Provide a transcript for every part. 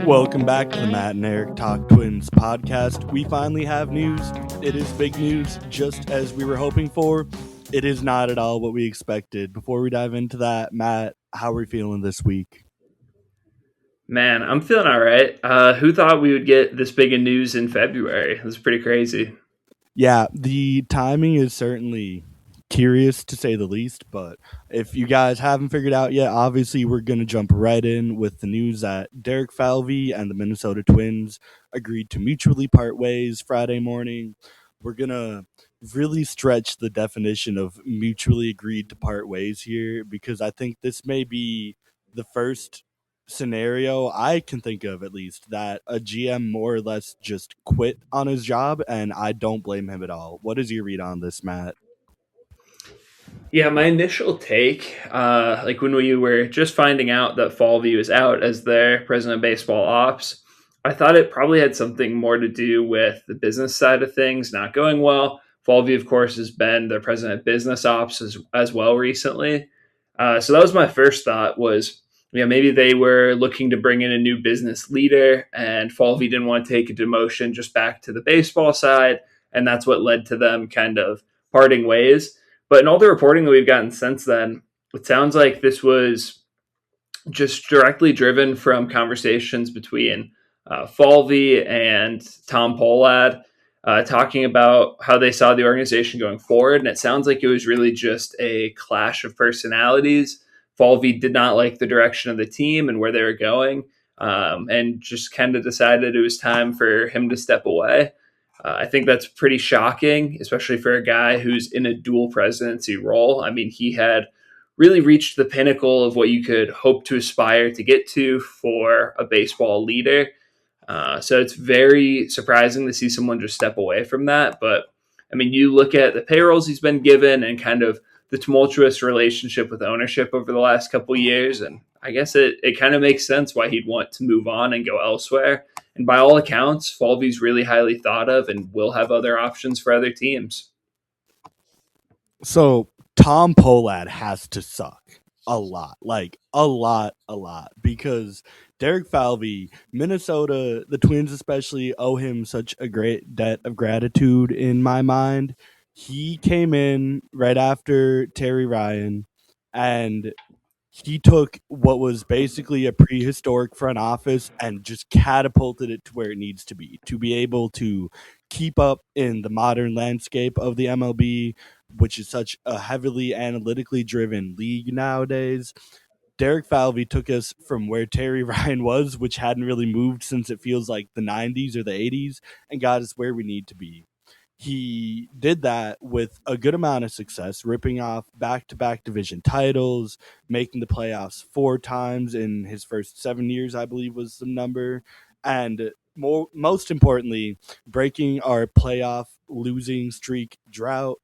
Welcome back to the Matt and Eric Talk Twins podcast. We finally have news. It is big news, just as we were hoping for. It is not at all what we expected. Before we dive into that, Matt, how are we feeling this week? Man, I'm feeling all right. Who thought we would get this big in news in February? It was pretty crazy. Yeah, the timing is certainly curious to say the least, but if you guys haven't figured out yet, obviously we're going to jump right in with the news that Derek Falvey and the Minnesota Twins agreed to mutually part ways Friday morning. We're going to really stretch the definition of mutually agreed to part ways here because I think this may be the first scenario I can think of, at least, that a GM more or less just quit on his job, and I don't blame him at all. What is your read on this, Matt? Yeah, my initial take, like when we were just finding out that Falvey was out as their president of baseball ops, I thought it probably had something more to do with the business side of things not going well. Falvey, of course, has been their president of business ops as well recently. So that was my first thought was, maybe they were looking to bring in a new business leader and Falvey didn't want to take a demotion just back to the baseball side. And that's what led to them kind of parting ways. But in all the reporting that we've gotten since then, it sounds like this was just directly driven from conversations between Falvey and Tom Pohlad, talking about how they saw the organization going forward. And it sounds like it was really just a clash of personalities. Falvey did not like the direction of the team and where they were going, and just kind of decided it was time for him to step away. I think that's pretty shocking, especially for a guy who's in a dual presidency role. I mean, he had really reached the pinnacle of what you could hope to aspire to get to for a baseball leader. So it's very surprising to see someone just step away from that. But I mean, you look at the payrolls he's been given and kind of the tumultuous relationship with ownership over the last couple of years. And I guess it kind of makes sense why he'd want to move on and go elsewhere. And by all accounts, Falvey's really highly thought of and will have other options for other teams. So Tom Pohlad has to suck a lot, like a lot, because Derek Falvey, Minnesota, the Twins especially, owe him such a great debt of gratitude in my mind. He came in right after Terry Ryan, and he took what was basically a prehistoric front office and just catapulted it to where it needs to be able to keep up in the modern landscape of the MLB, which is such a heavily analytically driven league nowadays. Derek Falvey took us from where Terry Ryan was, which hadn't really moved since it feels like the 90s or the 80s, and got us where we need to be. He did that with a good amount of success, ripping off back-to-back division titles, making the playoffs 4 times in his first 7 years, I believe was the number, and most importantly, breaking our playoff losing streak drought.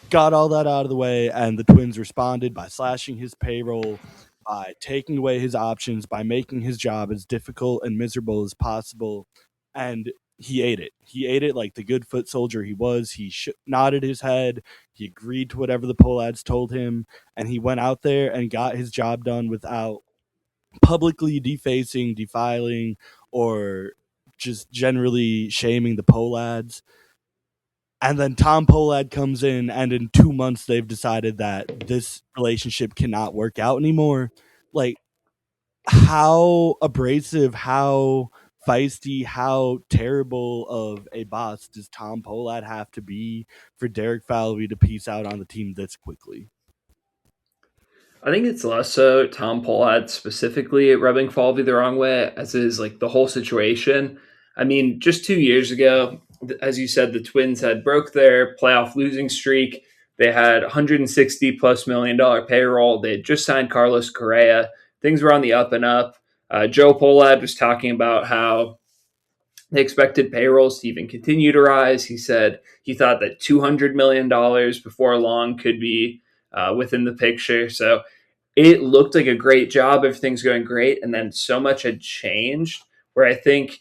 Got all that out of the way, and the Twins responded by slashing his payroll, by taking away his options, by making his job as difficult and miserable as possible, and he ate it. He ate it like the good foot soldier he was. He nodded his head. He agreed to whatever the Pohlads told him, and he went out there and got his job done without publicly defacing, defiling, or just generally shaming the Pohlads. And then Tom Pohlad comes in, and in 2 months, they've decided that this relationship cannot work out anymore. Like, how abrasive, how feisty, how terrible of a boss does Tom Pohlad have to be for Derek Falvey to peace out on the team this quickly? I think it's less so Tom Pohlad specifically rubbing Falvey the wrong way, as is like the whole situation. I mean, just 2 years ago, as you said, the Twins had broke their playoff losing streak. They had $160+ million payroll. They had just signed Carlos Correa. Things were on the up and up. Joe Pohlad was talking about how they expected payrolls to even continue to rise. He said he thought that $200 million before long could be within the picture. So it looked like a great job. Everything's going great. And then so much had changed where I think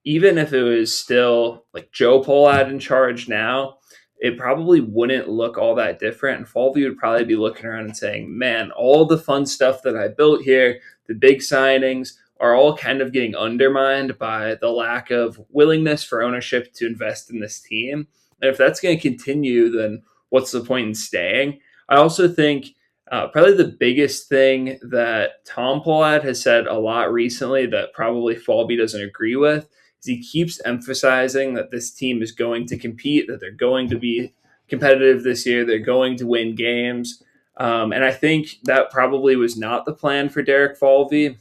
even if it was still like Joe Pohlad in charge now, it probably wouldn't look all that different. And Falvey would probably be looking around and saying, man, all the fun stuff that I built here, the big signings, are all kind of getting undermined by the lack of willingness for ownership to invest in this team. And if that's going to continue, then what's the point in staying? I also think probably the biggest thing that Tom Pollad has said a lot recently that probably Falvey doesn't agree with is he keeps emphasizing that this team is going to compete, that they're going to be competitive this year, they're going to win games. And I think that probably was not the plan for Derek Falvey.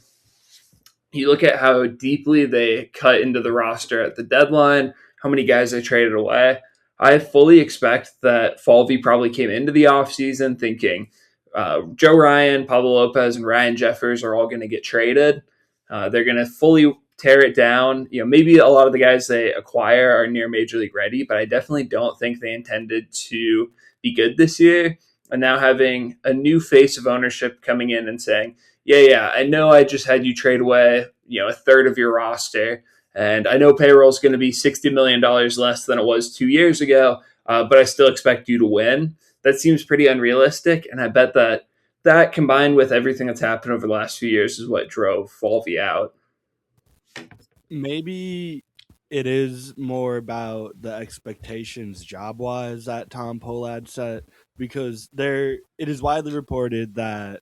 You look at how deeply they cut into the roster at the deadline, how many guys they traded away. I fully expect that Falvey probably came into the offseason thinking Joe Ryan, Pablo Lopez, and Ryan Jeffers are all going to get traded. They're going to fully tear it down. Maybe a lot of the guys they acquire are near major league ready, but I definitely don't think they intended to be good this year. And now having a new face of ownership coming in and saying, yeah, I know I just had you trade away, a third of your roster, and I know payroll is going to be $60 million less than it was 2 years ago, but I still expect you to win. That seems pretty unrealistic, and I bet that combined with everything that's happened over the last few years is what drove Falvey out. Maybe it is more about the expectations job wise that Tom Pollad set, because it is widely reported that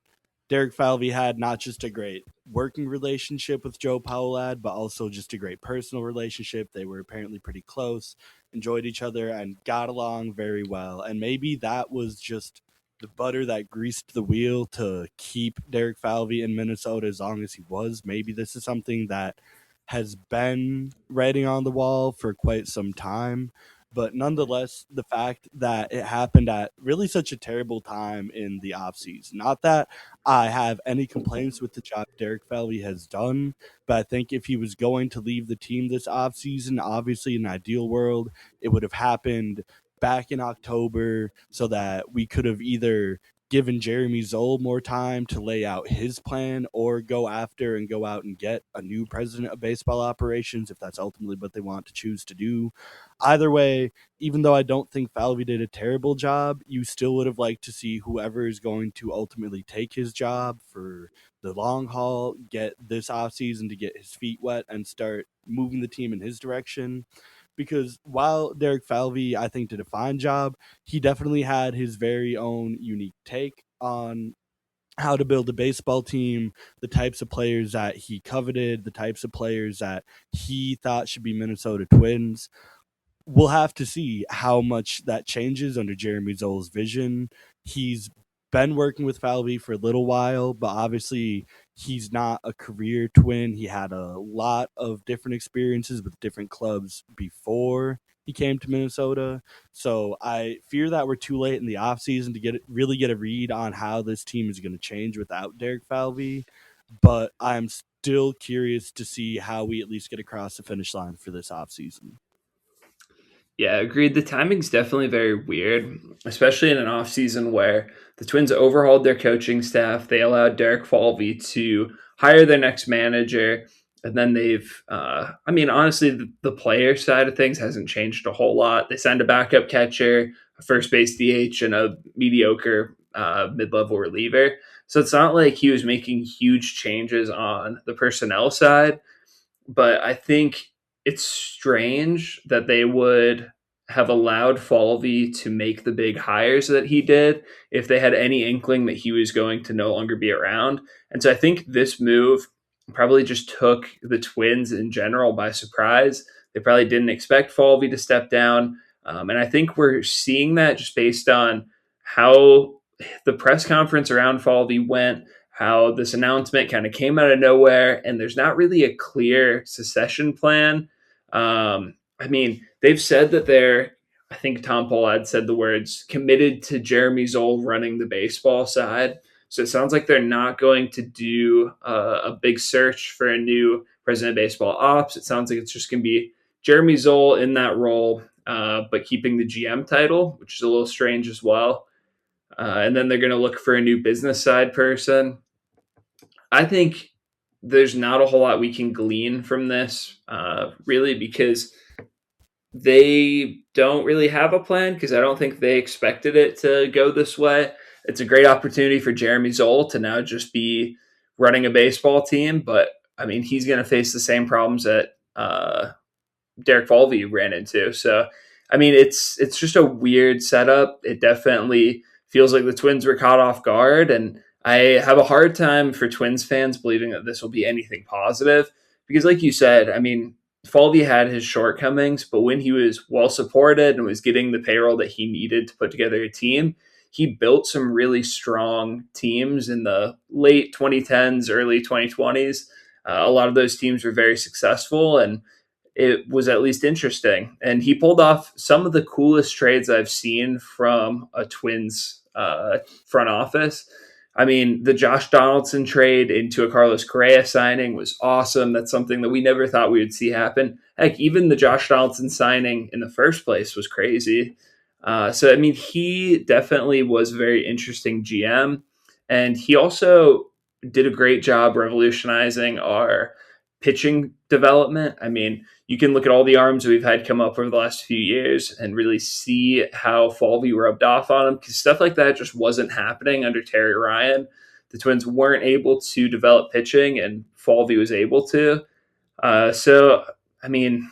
Derek Falvey had not just a great working relationship with Joe Pollad, but also just a great personal relationship. They were apparently pretty close, enjoyed each other, and got along very well. And maybe that was just the butter that greased the wheel to keep Derek Falvey in Minnesota as long as he was. Maybe this is something that has been writing on the wall for quite some time. But nonetheless, the fact that it happened at really such a terrible time in the offseason. Not that I have any complaints with the job Derek Falvey has done, but I think if he was going to leave the team this offseason, obviously in an ideal world, it would have happened back in October so that we could have either given Jeremy Zoll more time to lay out his plan or go after and go out and get a new president of baseball operations if that's ultimately what they want to choose to do. Either way, even though I don't think Falvey did a terrible job, you still would have liked to see whoever is going to ultimately take his job for the long haul, get this offseason to get his feet wet and start moving the team in his direction. Because while Derek Falvey, I think, did a fine job, he definitely had his very own unique take on how to build a baseball team, the types of players that he coveted, the types of players that he thought should be Minnesota Twins. We'll have to see how much that changes under Jeremy Zoll's vision. He's been working with Falvey for a little while, but obviously he's not a career Twin. He had a lot of different experiences with different clubs before he came to Minnesota. So I fear that we're too late in the offseason to really get a read on how this team is going to change without Derek Falvey. But I'm still curious to see how we at least get across the finish line for this offseason. Yeah, agreed. The timing's definitely very weird, especially in an offseason where the Twins overhauled their coaching staff. They allowed Derek Falvey to hire their next manager. And then honestly, the player side of things hasn't changed a whole lot. They signed a backup catcher, a first base DH, and a mediocre mid level reliever. So it's not like he was making huge changes on the personnel side, but I think it's strange that they would have allowed Falvey to make the big hires that he did if they had any inkling that he was going to no longer be around. And so I think this move probably just took the Twins in general by surprise. They probably didn't expect Falvey to step down. And I think we're seeing that just based on how the press conference around Falvey went, how this announcement kind of came out of nowhere, and there's not really a clear succession plan. They've said that I think Tom Pollad said the words, committed to Jeremy Zoll running the baseball side. So it sounds like they're not going to do a big search for a new president of baseball ops. It sounds like it's just going to be Jeremy Zoll in that role, but keeping the GM title, which is a little strange as well. And then they're going to look for a new business side person. I think there's not a whole lot we can glean from this, really, because they don't really have a plan, because I don't think they expected it to go this way. It's a great opportunity for Jeremy Zoll to now just be running a baseball team, but I mean, he's going to face the same problems that Derek Falvey ran into. So, I mean, it's just a weird setup. It definitely feels like the Twins were caught off guard, and I have a hard time for Twins fans believing that this will be anything positive because, like you said, I mean, Falvey had his shortcomings, but when he was well supported and was getting the payroll that he needed to put together a team, he built some really strong teams in the late 2010s, early 2020s. A lot of those teams were very successful, and it was at least interesting. And he pulled off some of the coolest trades I've seen from a Twins front office. I mean, the Josh Donaldson trade into a Carlos Correa signing was awesome. That's something that we never thought we would see happen. Heck, even the Josh Donaldson signing in the first place was crazy. So, I mean, he definitely was a very interesting GM. And he also did a great job revolutionizing our pitching development. I mean, you can look at all the arms we've had come up over the last few years and really see how Falvey rubbed off on him because stuff like that just wasn't happening under Terry Ryan. The Twins weren't able to develop pitching, and Falvey was able to. So, I mean,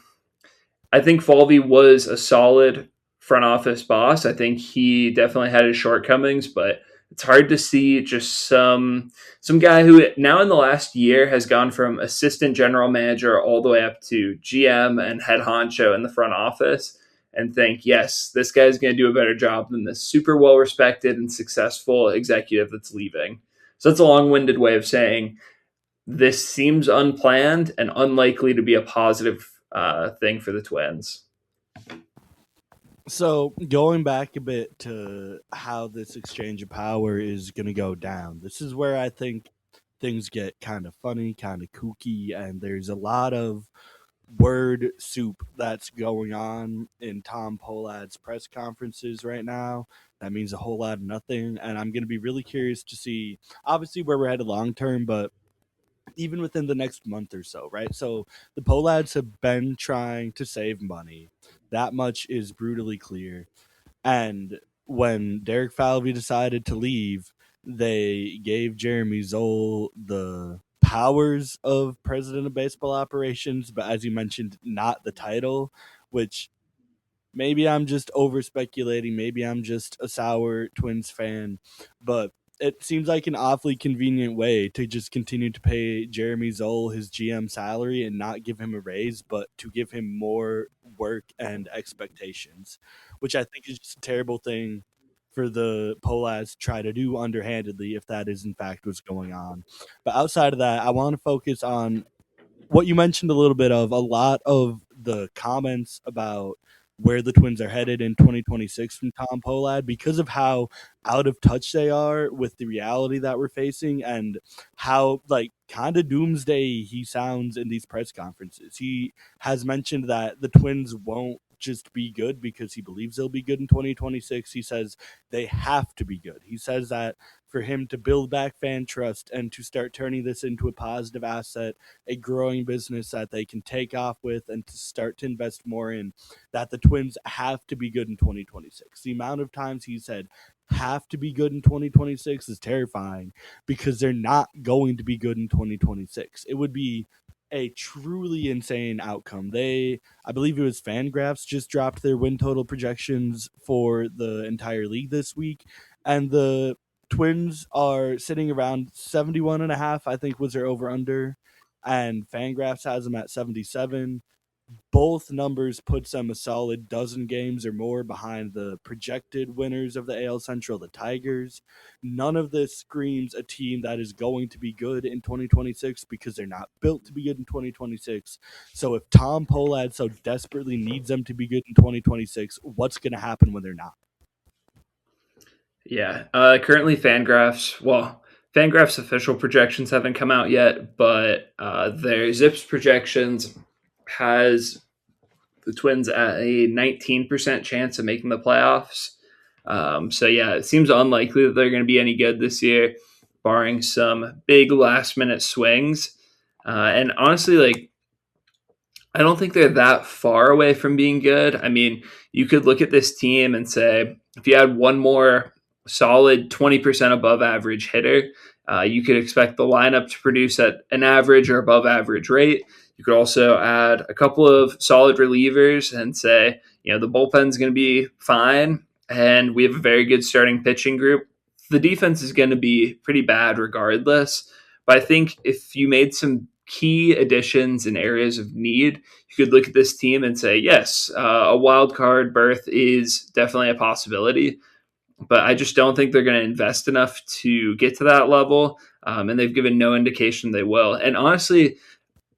I think Falvey was a solid front office boss. I think he definitely had his shortcomings, but it's hard to see just some guy who now in the last year has gone from assistant general manager all the way up to GM and head honcho in the front office and think, yes, this guy's going to do a better job than this super well respected and successful executive that's leaving. So that's a long winded way of saying this seems unplanned and unlikely to be a positive thing for the Twins. So going back a bit to how this exchange of power is going to go down, this is where I think things get kind of funny, kind of kooky, and there's a lot of word soup that's going on in Tom Pollad's press conferences right now. That means a whole lot of nothing, and I'm going to be really curious to see, obviously, where we're headed long term, but even within the next month or so, right? So the Pollads have been trying to save money. That much is brutally clear. And when Derek Falvey decided to leave, they gave Jeremy Zoll the powers of president of baseball operations, but as you mentioned, not the title, which maybe I'm just over speculating. Maybe I'm just a sour Twins fan, but it seems like an awfully convenient way to just continue to pay Jeremy Zoll his GM salary and not give him a raise, but to give him more work and expectations, which I think is just a terrible thing for the Polas to try to do underhandedly if that is in fact what's going on. But outside of that, I want to focus on what you mentioned a little bit of. A lot of the comments about where the Twins are headed in 2026 from Tom Pollad because of how out of touch they are with the reality that we're facing and how like kind of doomsday he sounds in these press conferences. He has mentioned that the Twins won't just be good because he believes they'll be good in 2026. He says they have to be good. He says that for him to build back fan trust and to start turning this into a positive asset, a growing business that they can take off with and to start to invest more in, that the Twins have to be good in 2026. The amount of times he said have to be good in 2026 is terrifying because they're not going to be good in 2026. It would be a truly insane outcome. I believe it was Fangraphs, just dropped their win total projections for the entire league this week, and the Twins are sitting around 71.5, I think was their over under, and Fangraphs has them at 77. Both numbers puts them a solid dozen games or more behind the projected winners of the AL Central, the Tigers. None of this screams a team that is going to be good in 2026 because they're not built to be good in 2026. So if Tom Pollad so desperately needs them to be good in 2026, what's going to happen when they're not? Yeah. Currently, Fangraphs official projections haven't come out yet, but their Zips projections has the Twins at a 19% chance of making the playoffs. So yeah, it seems unlikely that they're going to be any good this year, barring some big last minute swings. And honestly, like I don't think they're that far away from being good. I mean, you could look at this team and say if you had one more solid 20% above average hitter. You could expect the lineup to produce at an average or above average rate. You could also add a couple of solid relievers and say, the bullpen's going to be fine, and we have a very good starting pitching group. The defense is going to be pretty bad regardless. But I think if you made some key additions in areas of need, you could look at this team and say, yes, a wild card berth is definitely a possibility, but I just don't think they're going to invest enough to get to that level. And they've given no indication they will. And honestly,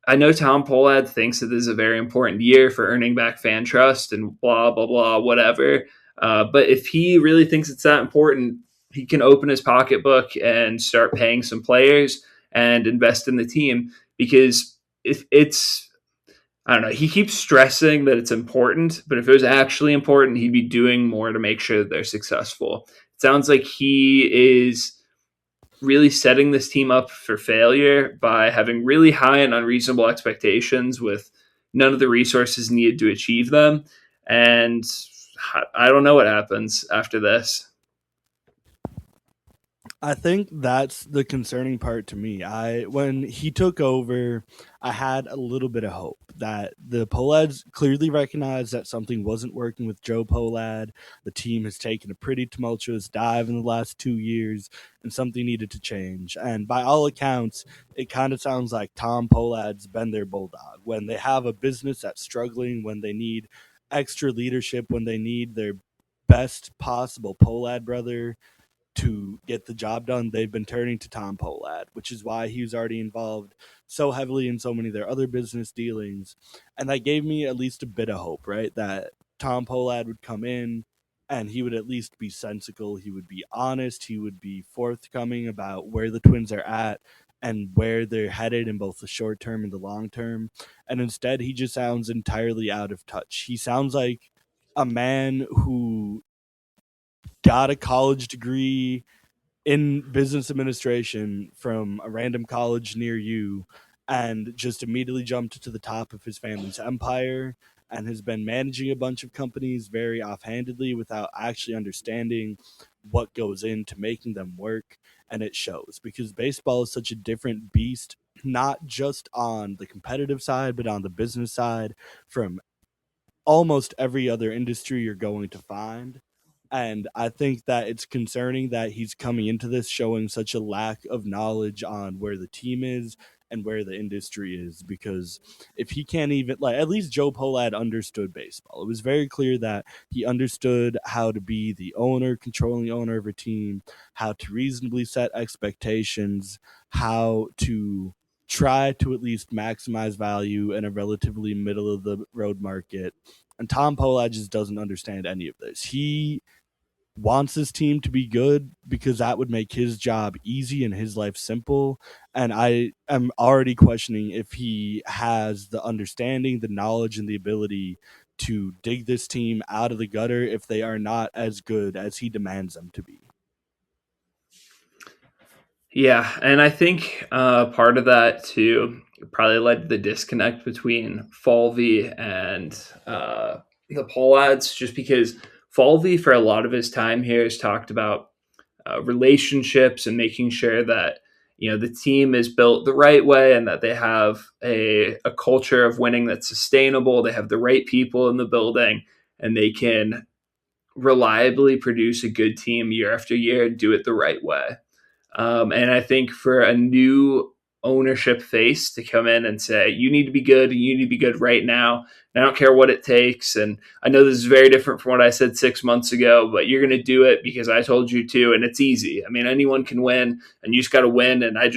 I know Tom Pohlad thinks that this is a very important year for earning back fan trust and blah, blah, blah, whatever. But if he really thinks it's that important, he can open his pocketbook and start paying some players and invest in the team, because if it's, I don't know, he keeps stressing that it's important, but if it was actually important, he'd be doing more to make sure that they're successful. It sounds like he is really setting this team up for failure by having really high and unreasonable expectations with none of the resources needed to achieve them. And I don't know what happens after this. I think that's the concerning part to me. When he took over, I had a little bit of hope that the Pohlads clearly recognized that something wasn't working with Joe Pohlad. The team has taken a pretty tumultuous dive in the last 2 years, and something needed to change. And by all accounts, it kind of sounds like Tom Pohlad's been their bulldog. When they have a business that's struggling, when they need extra leadership, when they need their best possible Pohlad brother to get the job done, they've been turning to Tom Pohlad, which is why he was already involved so heavily in so many of their other business dealings. And that gave me at least a bit of hope, right? That Tom Pohlad would come in and he would at least be sensible. He would be honest. He would be forthcoming about where the Twins are at and where they're headed in both the short term and the long term. And instead, he just sounds entirely out of touch. He sounds like a man who got a college degree in business administration from a random college near you and just immediately jumped to the top of his family's empire and has been managing a bunch of companies very offhandedly without actually understanding what goes into making them work. And it shows because baseball is such a different beast, not just on the competitive side, but on the business side from almost every other industry you're going to find. And I think that it's concerning that he's coming into this showing such a lack of knowledge on where the team is and where the industry is. Because if he can't even, like, at least Joe Pohlad understood baseball. It was very clear that he understood how to be the owner, controlling owner of a team, how to reasonably set expectations, how to try to at least maximize value in a relatively middle of the road market. And Tom Pohlad just doesn't understand any of this. He wants his team to be good because that would make his job easy and his life simple. And I am already questioning if he has the understanding, the knowledge, and the ability to dig this team out of the gutter if they are not as good as he demands them to be. Yeah, and I think part of that too probably led to the disconnect between Falvey and the Pohlads, just because Falvey, for a lot of his time here, has talked about relationships and making sure that the team is built the right way and that they have a culture of winning that's sustainable. They have the right people in the building, and they can reliably produce a good team year after year and do it the right way. And I think for a new ownership face to come in and say, you need to be good and you need to be good right now. And I don't care what it takes. And I know this is very different from what I said 6 months ago, but you're going to do it because I told you to. And it's easy. I mean, anyone can win and you just got to win. And I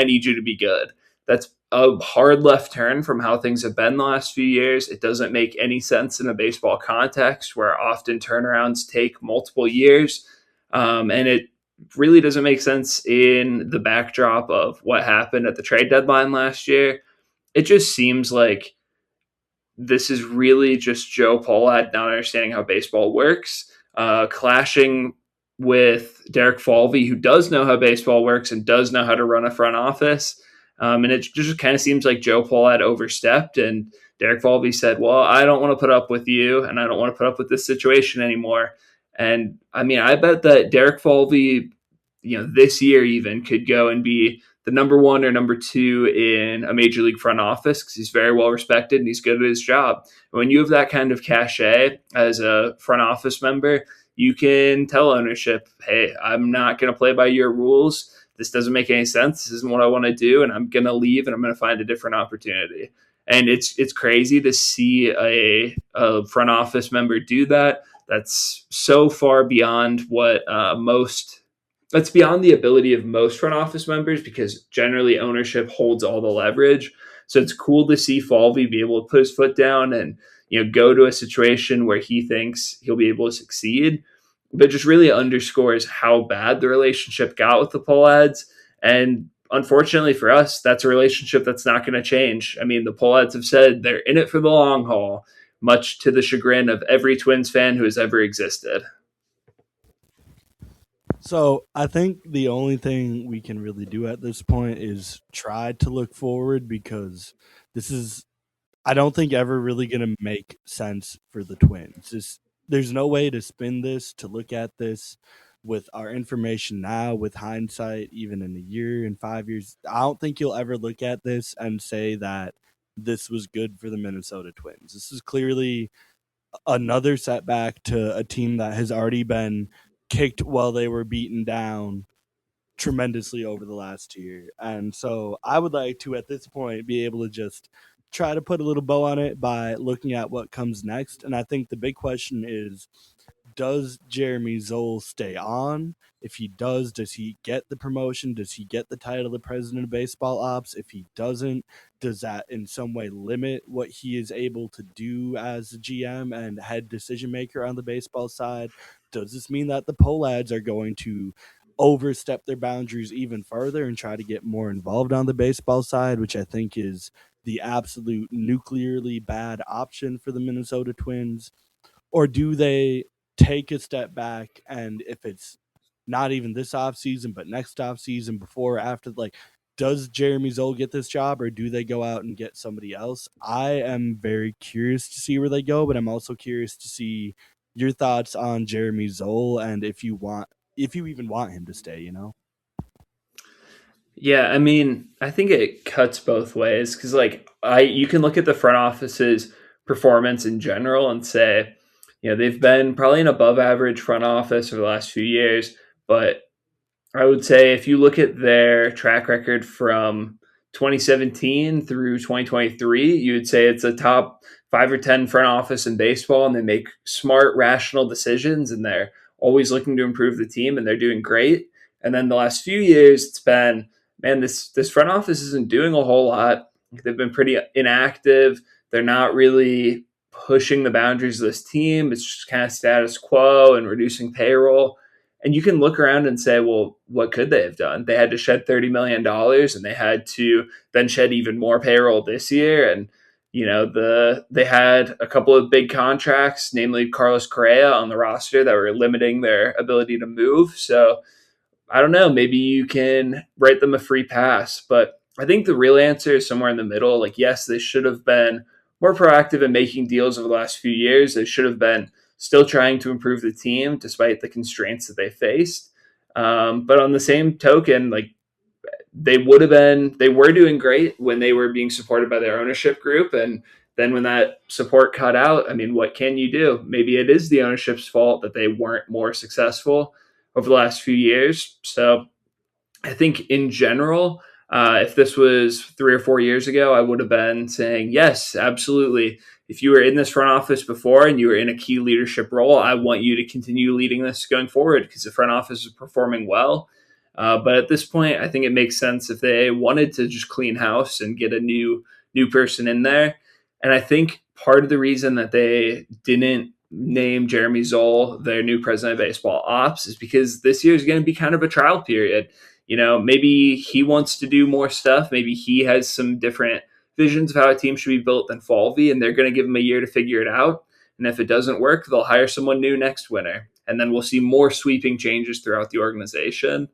need you to be good. That's a hard left turn from how things have been the last few years. It doesn't make any sense in a baseball context where often turnarounds take multiple years. And it really doesn't make sense in the backdrop of what happened at the trade deadline last year. It just seems like this is really just Joe Pohlad not understanding how baseball works, clashing with Derek Falvey, who does know how baseball works and does know how to run a front office. And it just kind of seems like Joe Pohlad overstepped, and Derek Falvey said, well, I don't want to put up with you, and I don't want to put up with this situation anymore. And I mean, I bet that Derek Falvey, this year even could go and be the number one or number two in a major league front office because he's very well respected and he's good at his job. And when you have that kind of cachet as a front office member, you can tell ownership, hey, I'm not going to play by your rules. This doesn't make any sense. This isn't what I want to do. And I'm going to leave and I'm going to find a different opportunity. And it's crazy to see a front office member do that. That's so far beyond what most that's beyond the ability of most front office members because generally ownership holds all the leverage. So it's cool to see Falvey be able to put his foot down and go to a situation where he thinks he'll be able to succeed. But just really underscores how bad the relationship got with the Pohlads. And unfortunately for us, that's a relationship that's not going to change. I mean, the Pohlads have said they're in it for the long haul, much to the chagrin of every Twins fan who has ever existed. So I think the only thing we can really do at this point is try to look forward because this is I don't think ever really going to make sense for the Twins. There's no way to spin this, to look at this with our information now, with hindsight, even in a year and 5 years. I don't think you'll ever look at this and say that this was good for the Minnesota Twins. This is clearly another setback to a team that has already been kicked while they were beaten down tremendously over the last year. And so I would like to, at this point, be able to just try to put a little bow on it by looking at what comes next. And I think the big question is, does Jeremy Zoll stay on? If he does he get the promotion? Does he get the title of president of baseball ops? If he doesn't, does that in some way limit what he is able to do as a GM and head decision maker on the baseball side? Does this mean that the Pohlads are going to overstep their boundaries even further and try to get more involved on the baseball side, which I think is the absolute nuclearly bad option for the Minnesota Twins? Or do they take a step back, and if it's not even this offseason but next offseason, before or after, like, does Jeremy Zoll get this job, or do they go out and get somebody else? I am very curious to see where they go, but I'm also curious to see your thoughts on Jeremy Zoll and if you even want him to stay. Yeah, I mean, I think it cuts both ways because, you can look at the front office's performance in general and say, they've been probably an above average front office over the last few years, but I would say if you look at their track record from 2017 through 2023, you would say it's a top 5 or 10 front office in baseball, and they make smart, rational decisions, and they're always looking to improve the team, and they're doing great. And then the last few years, it's been, man, this front office isn't doing a whole lot. They've been pretty inactive. They're not really pushing the boundaries of this team. It's just kind of status quo and reducing payroll. And you can look around and say, well, what could they have done? They had to shed $30 million, and they had to then shed even more payroll this year. And they had a couple of big contracts, namely Carlos Correa on the roster, that were limiting their ability to move. So I don't know, maybe you can write them a free pass. But I think the real answer is somewhere in the middle. Like, yes, they should have been more proactive in making deals over the last few years. They should have been still trying to improve the team despite the constraints that they faced. But on the same token, like, they were doing great when they were being supported by their ownership group. And then when that support cut out, I mean, what can you do? Maybe it is the ownership's fault that they weren't more successful over the last few years. So I think in general, if this was 3 or 4 years ago, I would have been saying, yes, absolutely. If you were in this front office before and you were in a key leadership role, I want you to continue leading this going forward because the front office is performing well. But at this point, I think it makes sense if they wanted to just clean house and get a new person in there. And I think part of the reason that they didn't name Jeremy Zoll their new president of baseball ops is because this year is going to be kind of a trial period. Maybe he wants to do more stuff. Maybe he has some different visions of how a team should be built than Falvey, and they're going to give him a year to figure it out. And if it doesn't work, they'll hire someone new next winter. And then we'll see more sweeping changes throughout the organization.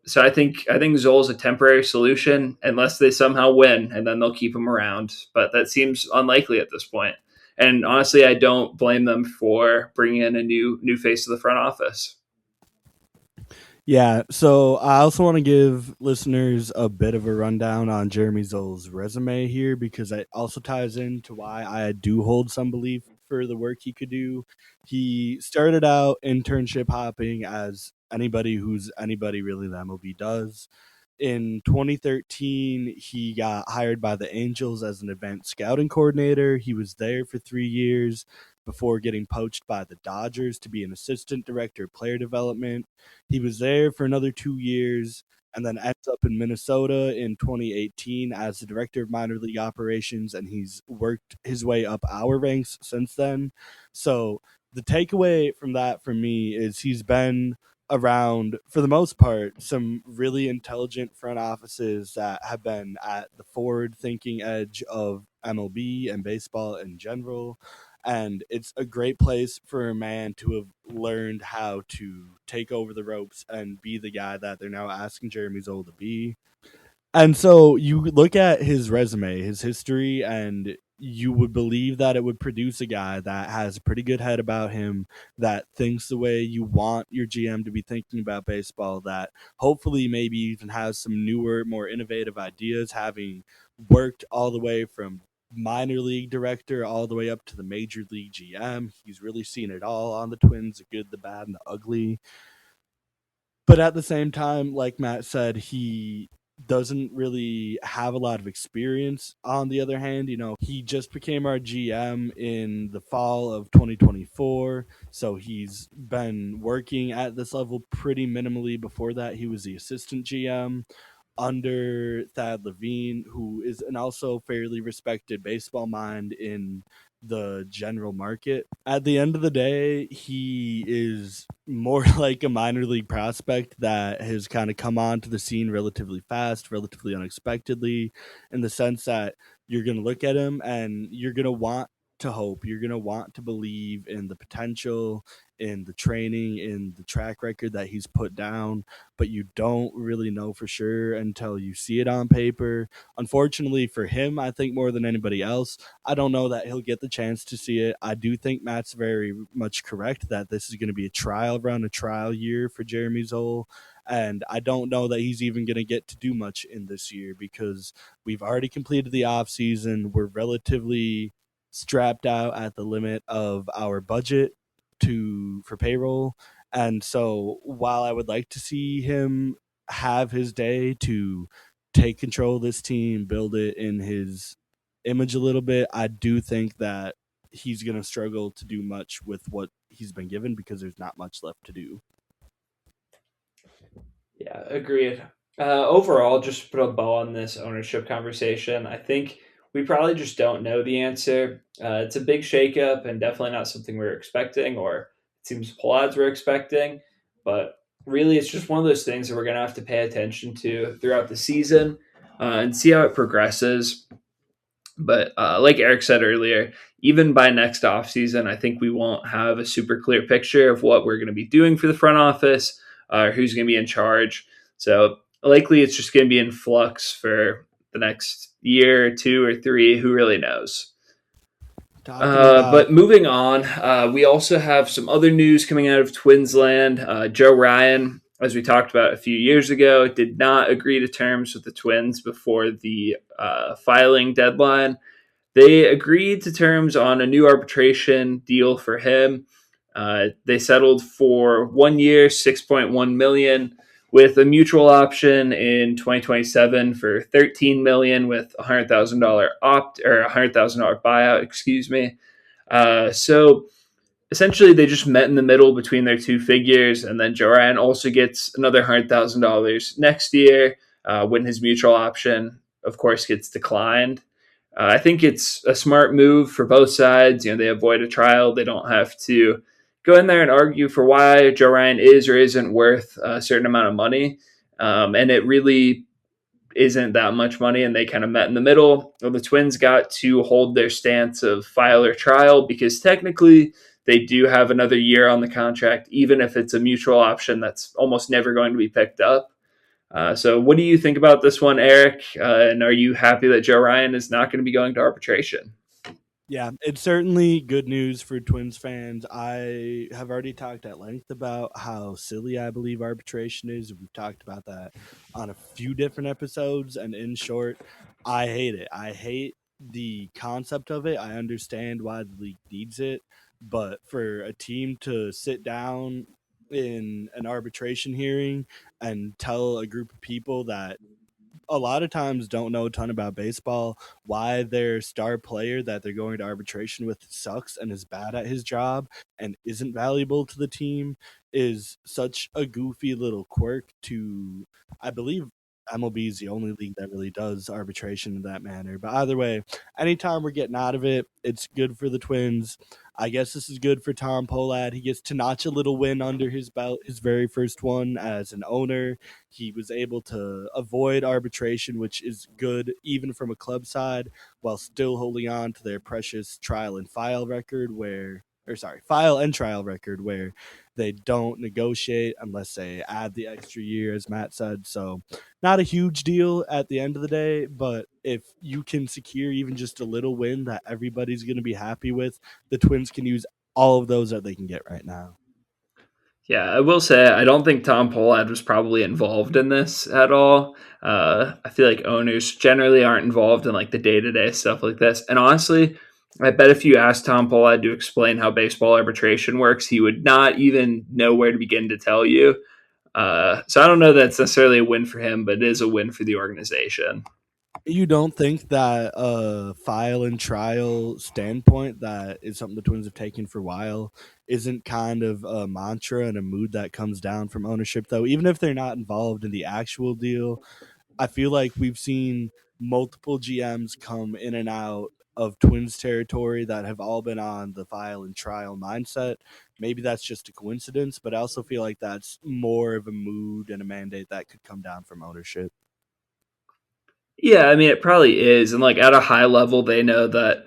So I think Zoll's a temporary solution unless they somehow win, and then they'll keep him around. But that seems unlikely at this point. And honestly, I don't blame them for bringing in a new face to the front office. Yeah, so I also want to give listeners a bit of a rundown on Jeremy Zoll's resume here because it also ties into why I do hold some belief for the work he could do. He started out internship hopping as anybody who's anybody really the MLB does. In 2013, he got hired by the Angels as an advanced scouting coordinator. He was there for 3 years before getting poached by the Dodgers to be an assistant director of player development. He was there for another 2 years and then ends up in Minnesota in 2018 as the director of minor league operations, and he's worked his way up our ranks since then. So the takeaway from that for me is he's been around, for the most part, some really intelligent front offices that have been at the forward thinking edge of MLB and baseball in general. And it's a great place for a man to have learned how to take over the ropes and be the guy that they're now asking Jeremy Zoll to be. And so you look at his resume, his history, and you would believe that it would produce a guy that has a pretty good head about him, that thinks the way you want your GM to be thinking about baseball, that hopefully maybe even has some newer, more innovative ideas, having worked all the way from minor league director all the way up to the major league GM. He's really seen it all on the Twins, the good, the bad, and the ugly. But at the same time, like Matt said, he doesn't really have a lot of experience. On the other hand, he just became our GM in the fall of 2024. So he's been working at this level pretty minimally. Before that, he was the assistant GM under Thad Levine, who is an also fairly respected baseball mind in the general market. At the end of the day, he is more like a minor league prospect that has kind of come onto the scene relatively fast, relatively unexpectedly, in the sense that you're going to look at him and you're going to want to hope, you're going to want to believe in the potential, in the training, in the track record that he's put down, but you don't really know for sure until you see it on paper. Unfortunately for him, I think more than anybody else, I don't know that he'll get the chance to see it. I do think Matt's very much correct that this is going to be a trial run, a trial year for Jeremy Zoll. And I don't know that he's even going to get to do much in this year because we've already completed the off season. We're relatively strapped out at the limit of our budget for payroll. And so while I would like to see him have his day to take control of this team, build it in his image a little bit, I do think that he's going to struggle to do much with what he's been given because there's not much left to do. Yeah, agreed. Overall, just to put a bow on this ownership conversation, I think we probably just don't know the answer. It's a big shakeup and definitely not something we are expecting, or it seems poll odds we're expecting. But really, it's just one of those things that we're going to have to pay attention to throughout the season and see how it progresses. But like Eric said earlier, even by next offseason, I think we won't have a super clear picture of what we're going to be doing for the front office, who's going to be in charge. So likely it's just going to be in flux for the next year, 2 or 3. Who really knows? Talking about But moving on, we also have some other news coming out of Twinsland. Joe Ryan, as we talked about a few years ago, did not agree to terms with the Twins before the filing deadline. They agreed to terms on a new arbitration deal for him. They settled for 1 year, 6.1 million, with a mutual option in 2027 for 13 million with $100,000 opt or $100,000 buyout. Excuse me. So essentially, they just met in the middle between their two figures, and then Joe Ryan also gets another $100,000 next year when his mutual option, of course, gets declined. I think it's a smart move for both sides. They avoid a trial. They don't have to go in there and argue for why Joe Ryan is or isn't worth a certain amount of money. And it really isn't that much money, and they kind of met in the middle. Well, the Twins got to hold their stance of file or trial because technically they do have another year on the contract, even if it's a mutual option that's almost never going to be picked up. So, what do you think about this one, Eric? And are you happy that Joe Ryan is not going to be going to arbitration? Yeah, it's certainly good news for Twins fans. I have already talked at length about how silly I believe arbitration is. We've talked about that on a few different episodes. And in short, I hate it. I hate the concept of it. I understand why the league needs it. But for a team to sit down in an arbitration hearing and tell a group of people that a lot of times don't know a ton about baseball, why their star player that they're going to arbitration with sucks and is bad at his job and isn't valuable to the team is such a goofy little quirk to, I believe MLB is the only league that really does arbitration in that manner. But either way, anytime we're getting out of it, it's good for the Twins. I guess this is good for Tom Pohlad. He gets to notch a little win under his belt, his very first one as an owner. He was able to avoid arbitration, which is good even from a club side, while still holding on to their precious file and trial record where they don't negotiate unless they add the extra year, as Matt said. So, not a huge deal at the end of the day, but if you can secure even just a little win that everybody's going to be happy with, the Twins can use all of those that they can get right now. Yeah, I will say I don't think Tom Pohlad was probably involved in this at all. I feel like owners generally aren't involved in like the day to day stuff like this. And honestly, I bet if you asked Tom Pohlad to explain how baseball arbitration works, he would not even know where to begin to tell you. So I don't know that's necessarily a win for him, but it is a win for the organization. You don't think that file and trial standpoint that is something the Twins have taken for a while isn't kind of a mantra and a mood that comes down from ownership, though? Even if they're not involved in the actual deal, I feel like we've seen multiple GMs come in and out of Twins territory that have all been on the file and trial mindset. Maybe that's just a coincidence, but I also feel like that's more of a mood and a mandate that could come down from ownership. Yeah, I mean, it probably is. And like at a high level, they know that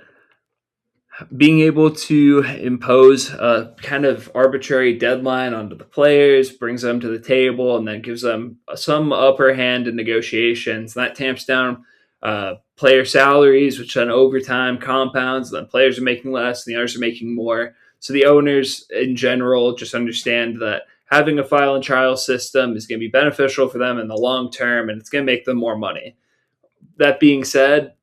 being able to impose a kind of arbitrary deadline onto the players brings them to the table and then gives them some upper hand in negotiations. And that tamps down player salaries, which then over time compounds. And then players are making less, and the owners are making more. So the owners in general just understand that having a file and trial system is going to be beneficial for them in the long term, and it's going to make them more money. That being said,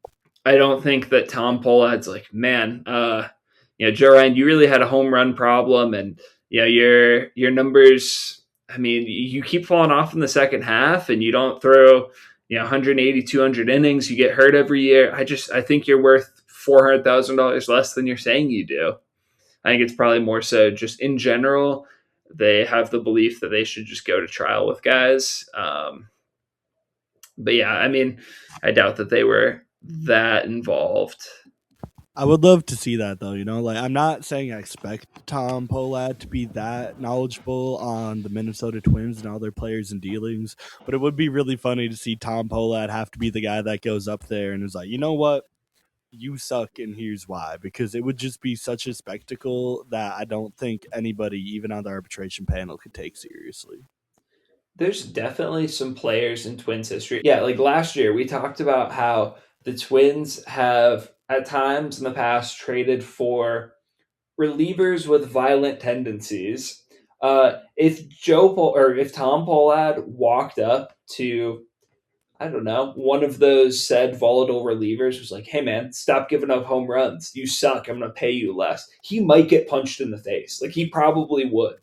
I don't think that Tom Pollad's like, man, Joe Ryan, you really had a home run problem, and your numbers. I mean, you keep falling off in the second half, and you don't throw 180, 200 innings. You get hurt every year. I think you're worth $400,000 less than you're saying you do. I think it's probably more so just in general. They have the belief that they should just go to trial with guys. But yeah, I mean, I doubt that they were that involved. I would love to see that though, like I'm not saying I expect Tom Pohlad to be that knowledgeable on the Minnesota Twins and all their players and dealings, but it would be really funny to see Tom Pohlad have to be the guy that goes up there and is like, you know what? You suck and here's why, because it would just be such a spectacle that I don't think anybody, even on the arbitration panel, could take seriously. There's definitely some players in Twins history. Yeah, like last year, we talked about how the Twins have at times in the past traded for relievers with violent tendencies. If or if Tom Pollard walked up to, I don't know, one of those said volatile relievers was like, "Hey man, stop giving up home runs. You suck. I'm going to pay you less." He might get punched in the face. Like he probably would.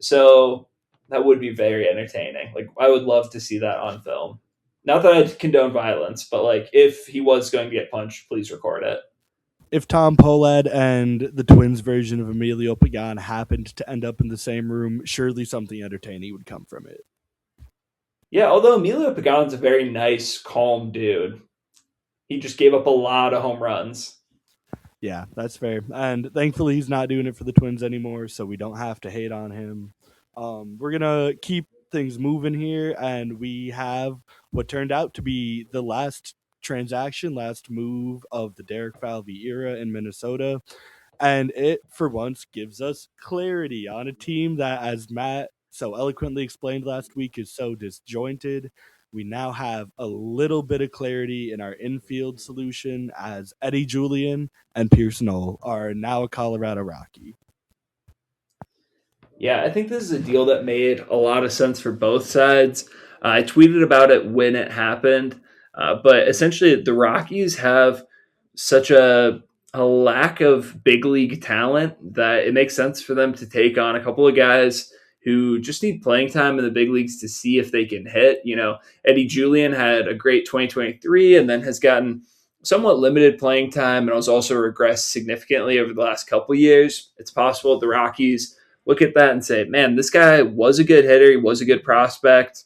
So that would be very entertaining. Like I would love to see that on film. Not that I condone violence, but like if he was going to get punched, please record it. If Tom Pohlad and the Twins version of Emilio Pagan happened to end up in the same room, surely something entertaining would come from it. Yeah, although Emilio Pagan's a very nice, calm dude. He just gave up a lot of home runs. Yeah, that's fair. And thankfully, he's not doing it for the Twins anymore, so we don't have to hate on him. We're going to keep things moving here, and we have what turned out to be the last transaction, last move of the Derek Falvey era in Minnesota. And it, for once, gives us clarity on a team that, as Matt so eloquently explained last week is so disjointed. We now have a little bit of clarity in our infield solution as Eddie Julien and Pearson Ole are now a Colorado Rocky. Yeah, I think this is a deal that made a lot of sense for both sides. I tweeted about it when it happened, but essentially, the Rockies have such a lack of big league talent that it makes sense for them to take on a couple of guys who just need playing time in the big leagues to see if they can hit. Eddie Julien had a great 2023 and then has gotten somewhat limited playing time and has also regressed significantly over the last couple of years. It's possible the Rockies look at that and say, man, this guy was a good hitter. He was a good prospect.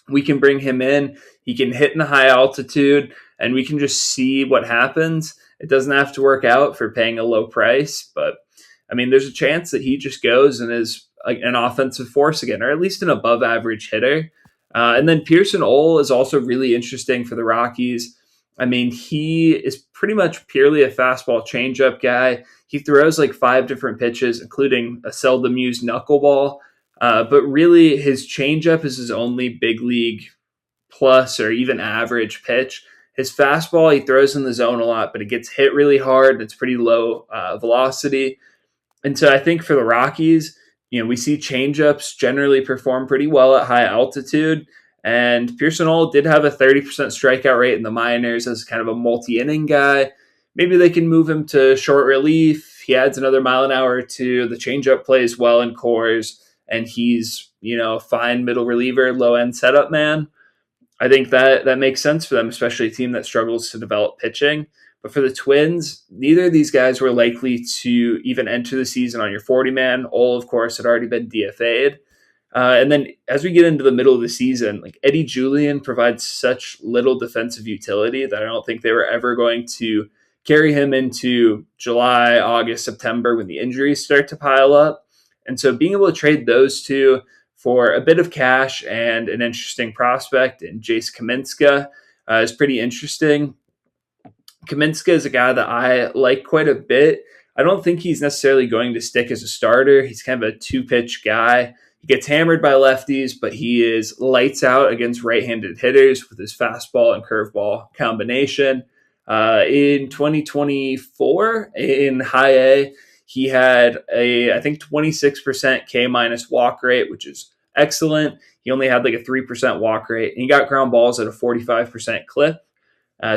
We can bring him in. He can hit in the high altitude, and we can just see what happens. It doesn't have to work out for paying a low price, but I mean, there's a chance that he just goes and is an offensive force again, or at least an above average hitter. And then Pearson Ole is also really interesting for the Rockies. I mean, he is pretty much purely a fastball changeup guy. He throws like 5 different pitches, including a seldom used knuckleball. But really, his changeup is his only big league plus or even average pitch. His fastball, he throws in the zone a lot, but it gets hit really hard. It's pretty low velocity. And so I think for the Rockies, we see changeups generally perform pretty well at high altitude. And Pearson Ole did have a 30% strikeout rate in the minors as kind of a multi-inning guy. Maybe they can move him to short relief. He adds another mile an hour to the changeup plays well in cores, and he's, a fine middle reliever, low end setup man. I think that makes sense for them, especially a team that struggles to develop pitching. But for the Twins, neither of these guys were likely to even enter the season on your 40 man. Ole, of course, had already been DFA'd. And then as we get into the middle of the season, like Eddie Julien provides such little defensive utility that I don't think they were ever going to carry him into July, August, September when the injuries start to pile up. And so being able to trade those two for a bit of cash and an interesting prospect in Jace Kaminska is pretty interesting. Kaminska is a guy that I like quite a bit. I don't think he's necessarily going to stick as a starter. He's kind of a two-pitch guy. He gets hammered by lefties, but he is lights out against right-handed hitters with his fastball and curveball combination. In 2024, in high A, he had I think 26% K minus walk rate, which is excellent. He only had like a 3% walk rate, and he got ground balls at a 45% clip.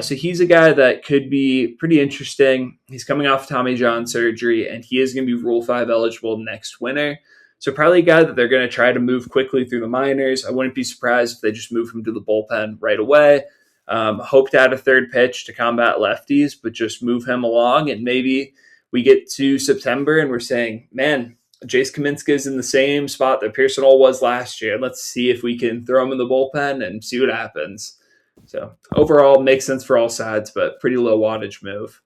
So he's a guy that could be pretty interesting. He's coming off Tommy John surgery, and he is going to be Rule 5 eligible next winter. So probably a guy that they're going to try to move quickly through the minors. I wouldn't be surprised if they just move him to the bullpen right away. Hope to add a third pitch to combat lefties, but just move him along. And maybe we get to September and we're saying, man, Jace Kaminska is in the same spot that Pearson Ole was last year. Let's see if we can throw him in the bullpen and see what happens. So overall, makes sense for all sides, but pretty low wattage move.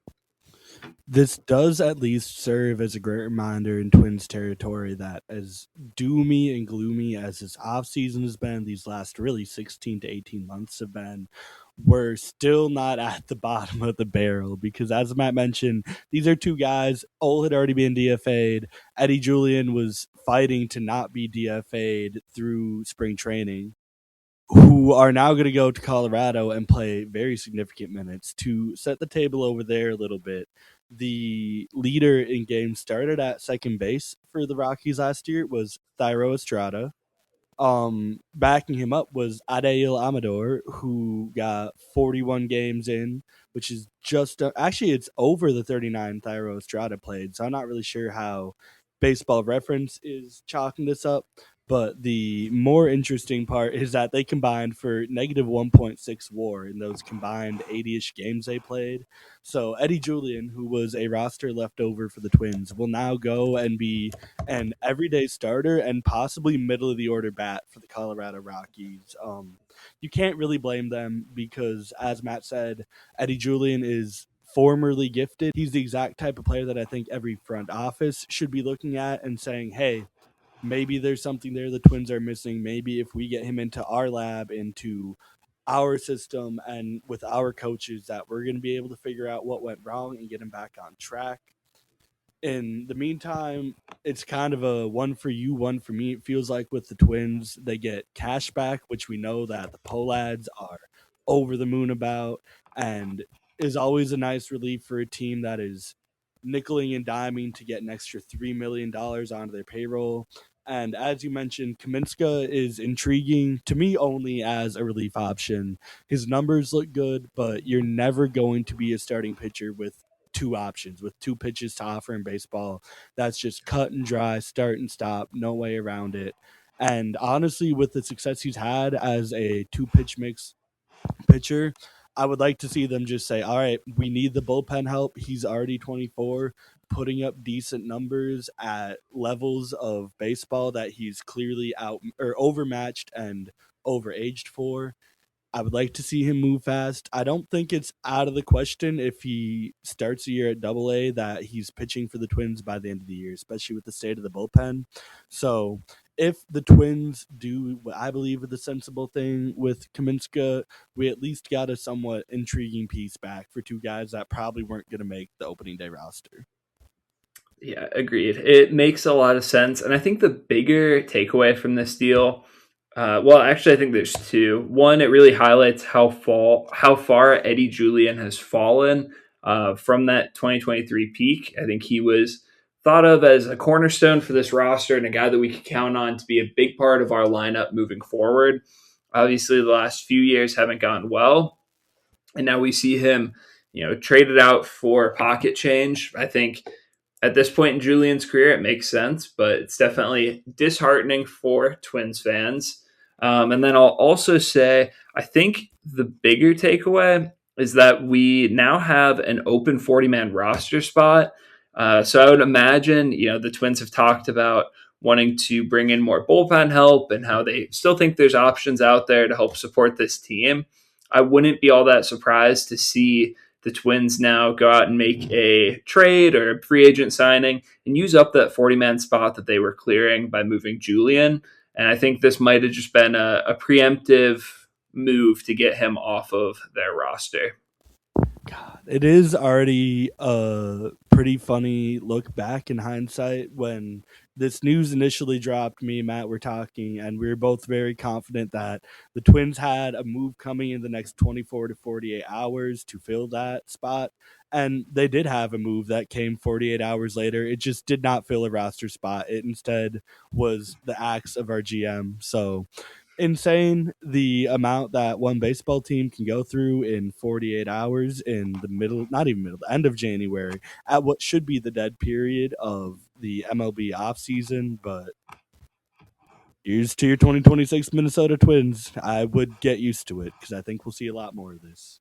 This does at least serve as a great reminder in Twins territory that as doomy and gloomy as this offseason has been, these last really 16 to 18 months have been, we're still not at the bottom of the barrel because, as Matt mentioned, these are two guys. Ole had already been DFA'd. Eddie Julien was fighting to not be DFA'd through spring training, who are now going to go to Colorado and play very significant minutes to set the table over there a little bit. The leader in games started at second base for the Rockies last year was Thairo Estrada. Backing him up was Adail Amador, who got 41 games in, which is just actually it's over the 39 Thairo Estrada played. So I'm not really sure how Baseball Reference is chalking this up. But the more interesting part is that they combined for negative 1.6 WAR in those combined 80-ish games they played. So Eddie Julien, who was a roster leftover for the Twins, will now go and be an everyday starter and possibly middle of the order bat for the Colorado Rockies. You can't really blame them because, as Matt said, Eddie Julien is formerly gifted. He's the exact type of player that I think every front office should be looking at and saying, hey, maybe there's something there the Twins are missing. Maybe if we get him into our lab, into our system, and with our coaches, that we're going to be able to figure out what went wrong and get him back on track. In the meantime, it's kind of a one for you, one for me. It feels like with the Twins, they get cash back, which we know that the Polads are over the moon about, and is always a nice relief for a team that is nickeling and diming to get an extra $3 million onto their payroll. And as you mentioned, Kaminska is intriguing to me only as a relief option. His numbers look good, but you're never going to be a starting pitcher with two options, with two pitches to offer in baseball. That's just cut and dry, start and stop, no way around it. And honestly, with the success he's had as a two pitch mix pitcher, I would like to see them just say, all right, we need the bullpen help. He's already 24, putting up decent numbers at levels of baseball that he's clearly out or overmatched and overaged for. I would like to see him move fast. I don't think it's out of the question if he starts a year at Double A that he's pitching for the Twins by the end of the year, especially with the state of the bullpen. So if the Twins do what I believe is the sensible thing with Kaminska, we at least got a somewhat intriguing piece back for two guys that probably weren't going to make the opening day roster. Yeah, agreed. It makes a lot of sense. And I think the bigger takeaway from this deal, well, actually, I think there's two. One, it really highlights how far Eddie Julien has fallen from that 2023 peak. I think he was thought of as a cornerstone for this roster and a guy that we could count on to be a big part of our lineup moving forward. Obviously, the last few years haven't gone well, and now we see him, traded out for pocket change. I think at this point in Julian's career, it makes sense, but it's definitely disheartening for Twins fans. And then I'll also say, I think the bigger takeaway is that we now have an open 40-man roster spot. So I would imagine, the Twins have talked about wanting to bring in more bullpen help and how they still think there's options out there to help support this team. I wouldn't be all that surprised to see the Twins now go out and make a trade or a free agent signing and use up that 40-man spot that they were clearing by moving Julien. And I think this might have just been a preemptive move to get him off of their roster. God, it is already a pretty funny look back in hindsight when this news initially dropped. Me and Matt were talking, and we were both very confident that the Twins had a move coming in the next 24 to 48 hours to fill that spot. And they did have a move that came 48 hours later. It just did not fill a roster spot. It instead was the axe of our GM. So insane the amount that one baseball team can go through in 48 hours in the middle, not even middle, the end of January at what should be the dead period of the MLB offseason. But here's to your 2026 Minnesota Twins. I would get used to it because I think we'll see a lot more of this.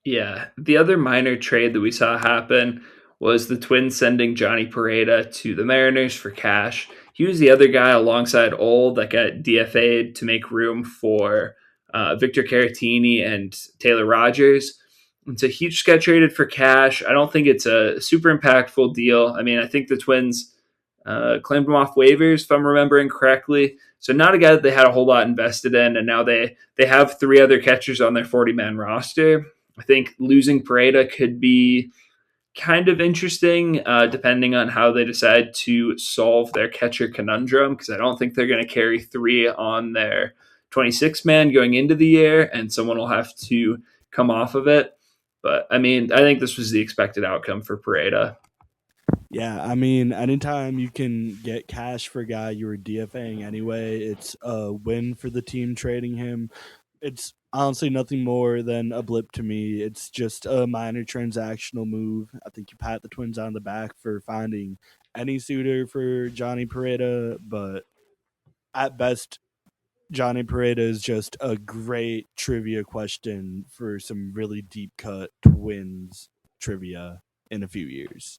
Yeah. The other minor trade that we saw happen was the Twins sending Johnny Pareda to the Mariners for cash. He was the other guy alongside Old that got DFA'd to make room for Victor Caratini and Taylor Rogers. And so he just got traded for cash. I don't think it's a super impactful deal. I mean, I think the Twins claimed him off waivers, if I'm remembering correctly. So not a guy that they had a whole lot invested in, and now they have three other catchers on their 40-man roster. I think losing Pareda could be kind of interesting, depending on how they decide to solve their catcher conundrum, because I don't think they're going to carry three on their 26 man going into the year, and someone will have to come off of it. But I mean, I think this was the expected outcome for Pareda. Yeah, I mean, anytime you can get cash for a guy you were DFAing anyway, it's a win for the team trading him. It's honestly nothing more than a blip to me. It's just a minor transactional move. I think you pat the Twins on the back for finding any suitor for Johnny Pareda, but at best, Johnny Pareda is just a great trivia question for some really deep cut Twins trivia in a few years.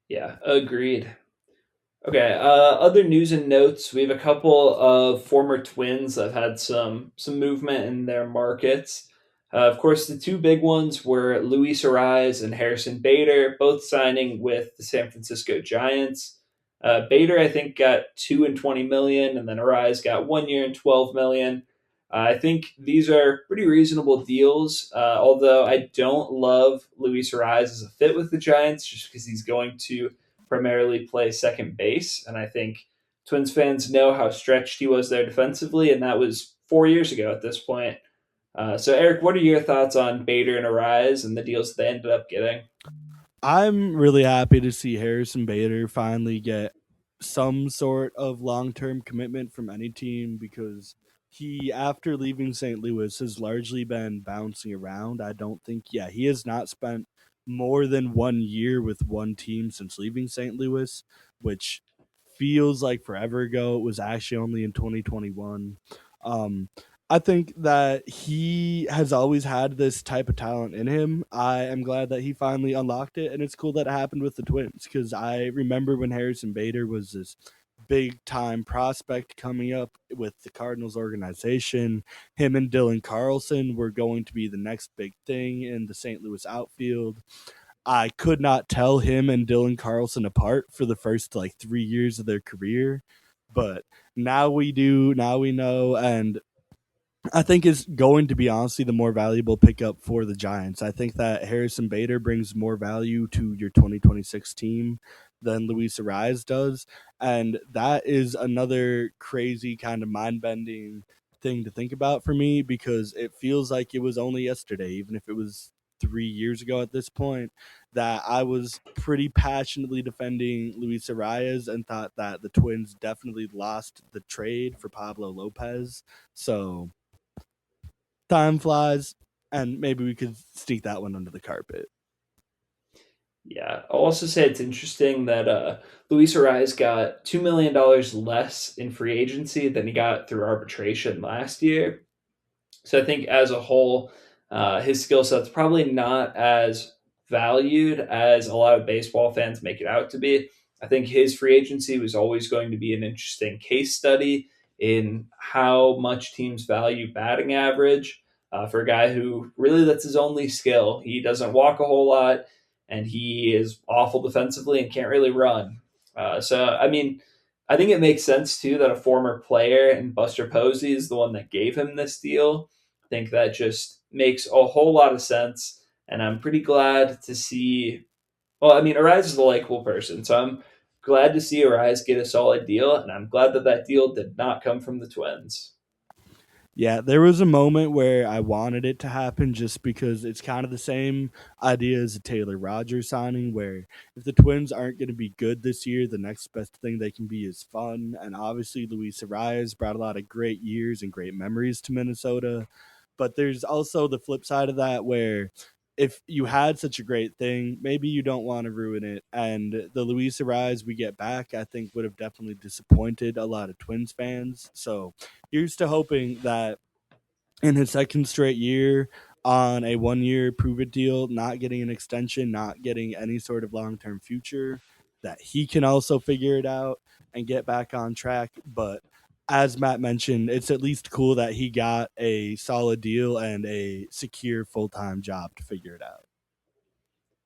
Yeah, agreed. Okay. Other news and notes. We have a couple of former Twins that have had some movement in their markets. Of course, the two big ones were Luis Ariz and Harrison Bader, both signing with the San Francisco Giants. Bader, I think, got 2 and 20 million, and then Ariz got 1 year and 12 million. I think these are pretty reasonable deals, although I don't love Luis Ariz as a fit with the Giants just because he's going to primarily play second base. And I think Twins fans know how stretched he was there defensively, and that was 4 years ago at this point. So, Eric, what are your thoughts on Bader and Ariz and the deals they ended up getting? I'm really happy to see Harrison Bader finally get some sort of long term commitment from any team because he, after leaving St. Louis, has largely been bouncing around. I don't think, yeah, he has not spent more than 1 year with one team since leaving St. Louis, which feels like forever ago. It was actually only in 2021. Um, I think that he has always had this type of talent in him. I am glad that he finally unlocked it, and it's cool that it happened with the Twins because I remember when Harrison Bader was this big time prospect coming up with the Cardinals organization. Him and Dylan Carlson were going to be the next big thing in the St. Louis outfield. I could not tell him and Dylan Carlson apart for the first like 3 years of their career, but now we do. Now we know, and I think is going to be honestly the more valuable pickup for the Giants. I think that Harrison Bader brings more value to your 2026 team than Luis Ariz does. And that is another crazy kind of mind bending thing to think about for me because it feels like it was only yesterday, even if it was 3 years ago at this point, that I was pretty passionately defending Luis Ariz and thought that the Twins definitely lost the trade for Pablo Lopez. So time flies, and maybe we could sneak that one under the carpet. Yeah, I'll also say it's interesting that Luis Ariz got $2 million less in free agency than he got through arbitration last year. So I think as a whole, his skill set's probably not as valued as a lot of baseball fans make it out to be. I think his free agency was always going to be an interesting case study in how much teams value batting average for a guy who really that's his only skill. He doesn't walk a whole lot, and he is awful defensively and can't really run. I mean, I think it makes sense too that a former player and Buster Posey is the one that gave him this deal. I think that just makes a whole lot of sense. And I'm pretty glad to see. Well, I mean, Arise is a likable person, so I'm glad to see Arise get a solid deal, and I'm glad that that deal did not come from the Twins. Yeah, there was a moment where I wanted it to happen just because it's kind of the same idea as a Taylor Rogers signing, where if the Twins aren't going to be good this year, the next best thing they can be is fun. And obviously, Luis Arias brought a lot of great years and great memories to Minnesota. But there's also the flip side of that where if you had such a great thing, maybe you don't want to ruin it. And the Luis Arias we get back, I think, would have definitely disappointed a lot of Twins fans. So here's to hoping that in his second straight year on a 1 year prove it deal, not getting an extension, not getting any sort of long term future, that he can also figure it out and get back on track. But as Matt mentioned, it's at least cool that he got a solid deal and a secure full time job to figure it out.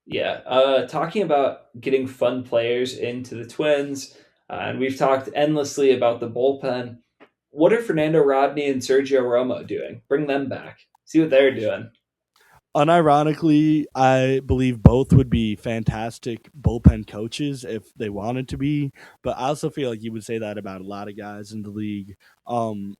Yeah, talking about getting fun players into the Twins, and we've talked endlessly about the bullpen. What are Fernando Rodney and Sergio Romo doing? Bring them back. See what they're doing. Unironically, I believe both would be fantastic bullpen coaches if they wanted to be, but I also feel like you would say that about a lot of guys in the league.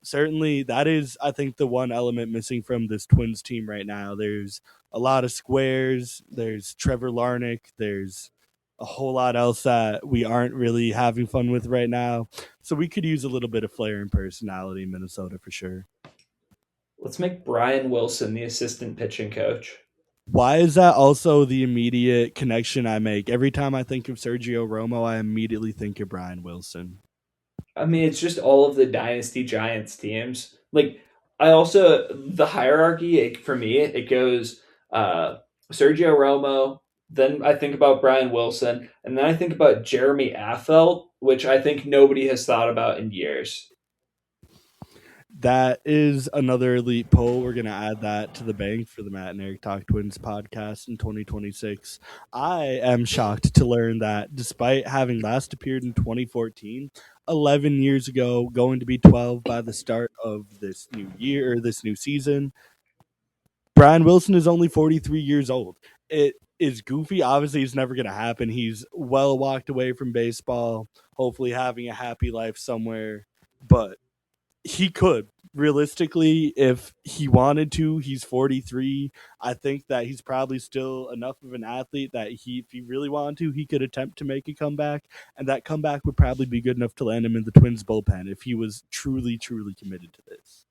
Certainly, that is, I think, the one element missing from this Twins team right now. There's a lot of squares. There's Trevor Larnach. There's a whole lot else that we aren't really having fun with right now. So we could use a little bit of flair and personality in Minnesota for sure. Let's make Brian Wilson the assistant pitching coach. Why is that also the immediate connection I make? Every time I think of Sergio Romo, I immediately think of Brian Wilson. I mean, it's just all of the Dynasty Giants teams. Like, I also, the hierarchy for me, it goes uh, Sergio Romo, then I think about Brian Wilson, and then I think about Jeremy Affeldt, which I think nobody has thought about in years. That is another elite poll. We're going to add that to the bank for the Matt and Eric Talk Twins podcast in 2026. I am shocked to learn that despite having last appeared in 2014, 11 years ago, going to be 12 by the start of this new year or this new season, Brian Wilson is only 43 years old. It is goofy. Obviously, it's never going to happen. He's well walked away from baseball, hopefully having a happy life somewhere. But he could realistically, if he wanted to. He's 43. I think that he's probably still enough of an athlete that if he really wanted to, he could attempt to make a comeback, and that comeback would probably be good enough to land him in the Twins bullpen if he was truly, truly committed to this.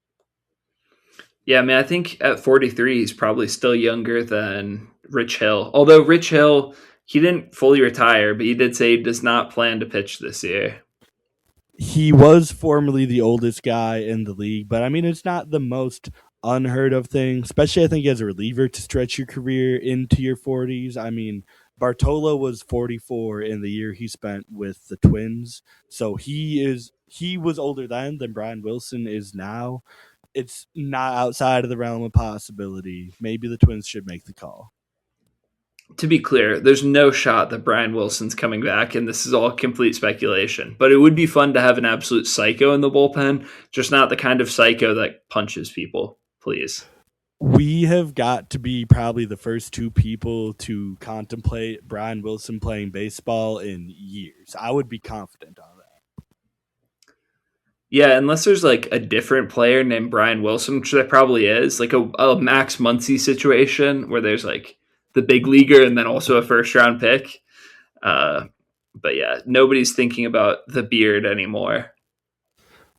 Yeah, I mean, I think at 43, he's probably still younger than Rich Hill. Although Rich Hill, he didn't fully retire, but he did say he does not plan to pitch this year. He was formerly the oldest guy in the league, but I mean, it's not the most unheard of thing, especially I think as a reliever to stretch your career into your 40s. I mean, Bartolo was 44 in the year he spent with the Twins, so he was older then than Brian Wilson is now. It's not outside of the realm of possibility. Maybe the Twins should make the call. To be clear, there's no shot that Brian Wilson's coming back, and this is all complete speculation. But it would be fun to have an absolute psycho in the bullpen, just not the kind of psycho that punches people, please. We have got to be probably the first two people to contemplate Brian Wilson playing baseball in years. I would be confident on that. Yeah, unless there's like a different player named Brian Wilson, which there probably is, like a Max Muncy situation where there's like the big leaguer and then also a first round pick. Uh, but yeah, nobody's thinking about the beard anymore.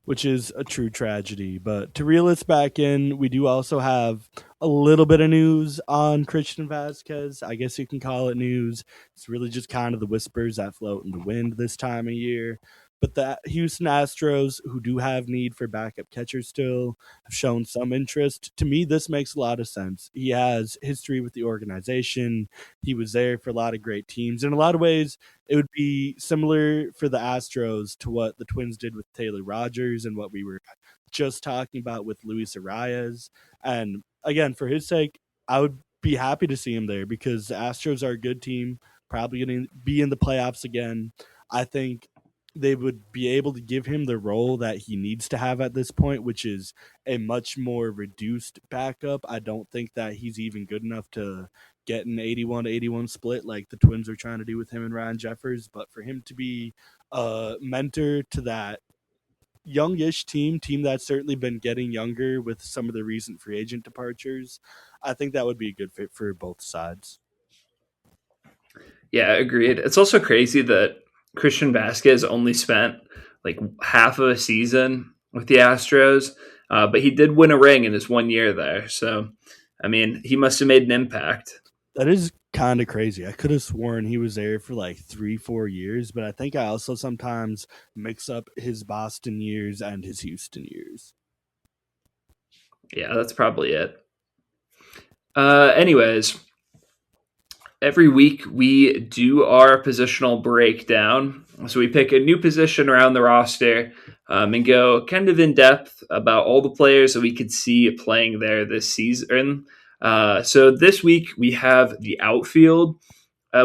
Which is a true tragedy. But to reel us back in, we do also have a little bit of news on Christian Vasquez. I guess you can call it news. It's really just kind of the whispers that float in the wind this time of year. But the Houston Astros, who do have need for backup catchers still, have shown some interest. To me, this makes a lot of sense. He has history with the organization. He was there for a lot of great teams. In a lot of ways, it would be similar for the Astros to what the Twins did with Taylor Rogers and what we were just talking about with Luis Arias. And again, for his sake, I would be happy to see him there because the Astros are a good team, probably going to be in the playoffs again. I think they would be able to give him the role that he needs to have at this point, which is a much more reduced backup. I don't think that he's even good enough to get an 81-81 split like the Twins are trying to do with him and Ryan Jeffers. But for him to be a mentor to that youngish team that's certainly been getting younger with some of the recent free agent departures, I think that would be a good fit for both sides. Yeah, agreed. It's also crazy that Christian Vasquez only spent like half of a season with the Astros, but he did win a ring in his 1 year there. So, I mean, he must have made an impact. That is kind of crazy. I could have sworn he was there for like 3-4 years, but I think I also sometimes mix up his Boston years and his Houston years. Yeah, that's probably it. Anyways, every week we do our positional breakdown. So we pick a new position around the roster and go kind of in depth about all the players that we could see playing there this season. So this week we have the outfield.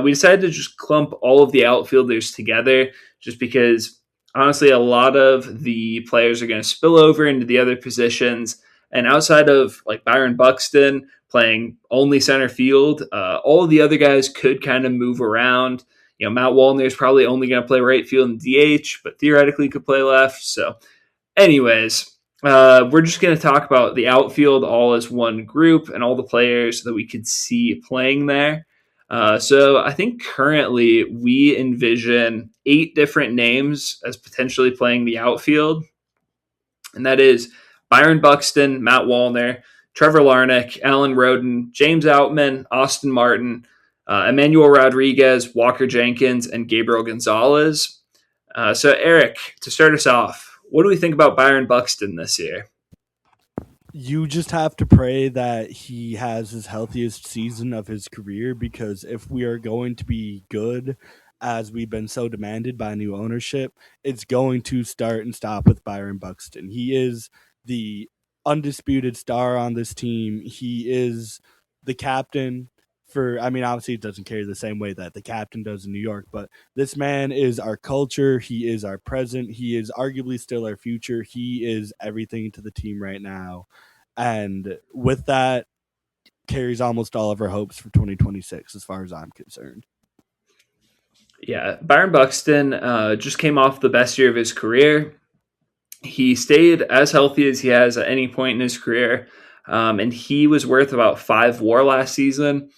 We decided to just clump all of the outfielders together just because honestly a lot of the players are going to spill over into the other positions. And outside of like Byron Buxton playing only center field, all of the other guys could kind of move around. You know, Matt Wallner is probably only going to play right field and DH, but theoretically could play left. So, anyways, we're just going to talk about the outfield all as one group and all the players that we could see playing there. So I think currently we envision 8 different names as potentially playing the outfield. And that is Byron Buxton, Matt Wallner, Trevor Larnach, Alan Roden, James Outman, Austin Martin, Emmanuel Rodriguez, Walker Jenkins, and Gabriel Gonzalez. So Eric, to start us off, what do we think about Byron Buxton this year? You just have to pray that he has his healthiest season of his career, because if we are going to be good, as we've been so demanded by new ownership, it's going to start and stop with Byron Buxton. He is the undisputed star on this team. He is the captain for, I mean, obviously it doesn't carry the same way that the captain does in New York, but this man is our culture. He is our present. He is arguably still our future. He is everything to the team right now. And with that, carries almost all of our hopes for 2026 as far as I'm concerned. Yeah, Byron Buxton just came off the best year of his career. He stayed as healthy as he has at any point in his career, and he was worth about 5 WAR last season.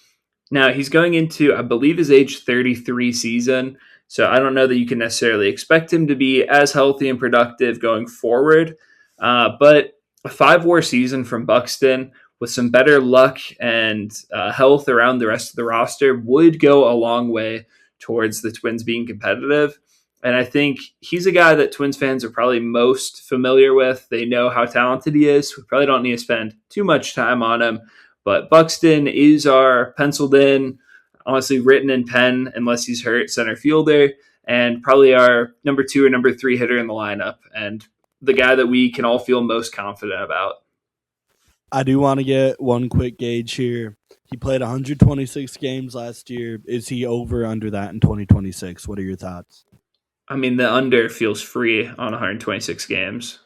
Now he's going into, I believe, his age 33 season. So I don't know that you can necessarily expect him to be as healthy and productive going forward. But a 5 WAR season from Buxton with some better luck and health around the rest of the roster would go a long way towards the Twins being competitive. And I think he's a guy that Twins fans are probably most familiar with. They know how talented he is. We probably don't need to spend too much time on him. But Buxton is our penciled in, honestly written in pen, unless he's hurt, center fielder, and probably our number 2 or number 3 hitter in the lineup, and the guy that we can all feel most confident about. I do want to get one quick gauge here. He played 126 games last year. Is he over under that in 2026? What are your thoughts? I mean, the under feels free on 126 games.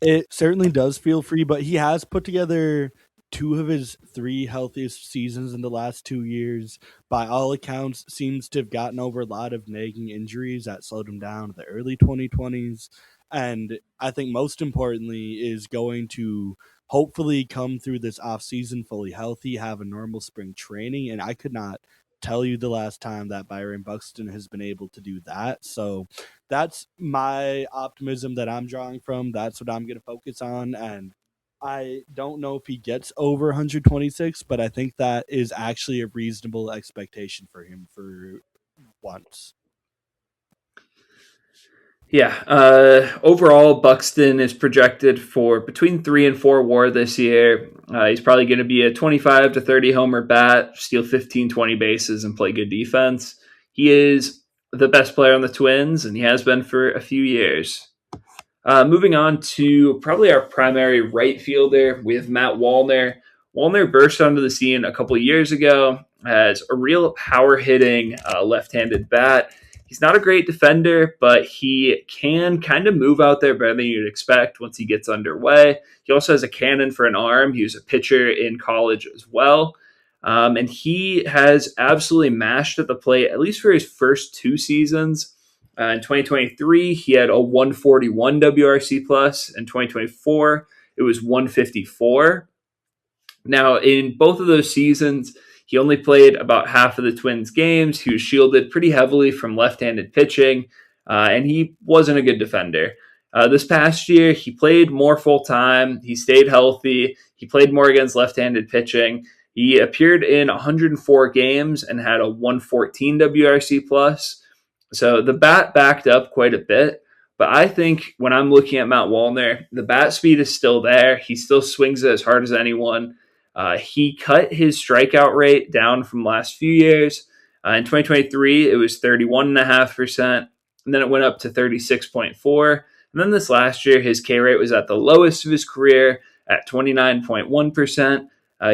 It certainly does feel free, but he has put together two of his three healthiest seasons in the last 2 years. By all accounts, seems to have gotten over a lot of nagging injuries that slowed him down in the early 2020s. And I think most importantly is going to hopefully come through this offseason fully healthy, have a normal spring training. And I could not tell you the last time that Byron Buxton has been able to do that. So that's my optimism that I'm drawing from. That's what I'm going to focus on. And I don't know if he gets over 126, but I think that is actually a reasonable expectation for him for once. Yeah. Overall, Buxton is projected for between 3 and 4 WAR this year. He's probably going to be a 25 to 30 homer bat, steal 15, 20 bases, and play good defense. He is the best player on the Twins, and he has been for a few years. Moving on to probably our primary right fielder, we have Matt Wallner. Wallner burst onto the scene a couple of years ago as a real power hitting left-handed bat. He's not a great defender, but he can kind of move out there better than you'd expect once he gets underway. He also has a cannon for an arm. He was a pitcher in college as well. And he has absolutely mashed at the plate, at least for his first 2 seasons. In 2023, he had a 141 WRC plus. In 2024, it was 154. Now, in both of those seasons, he only played about half of the Twins' games. He was shielded pretty heavily from left-handed pitching, and he wasn't a good defender. This past year, he played more full-time. He stayed healthy. He played more against left-handed pitching. He appeared in 104 games and had a 114 WRC plus. So the bat backed up quite a bit. But I think when I'm looking at Matt Wallner, the bat speed is still there. He still swings it as hard as anyone. He cut his strikeout rate down from last few years. In 2023, it was 31.5%, and then it went up to 36.4%. And then this last year, his K rate was at the lowest of his career at 29.1%.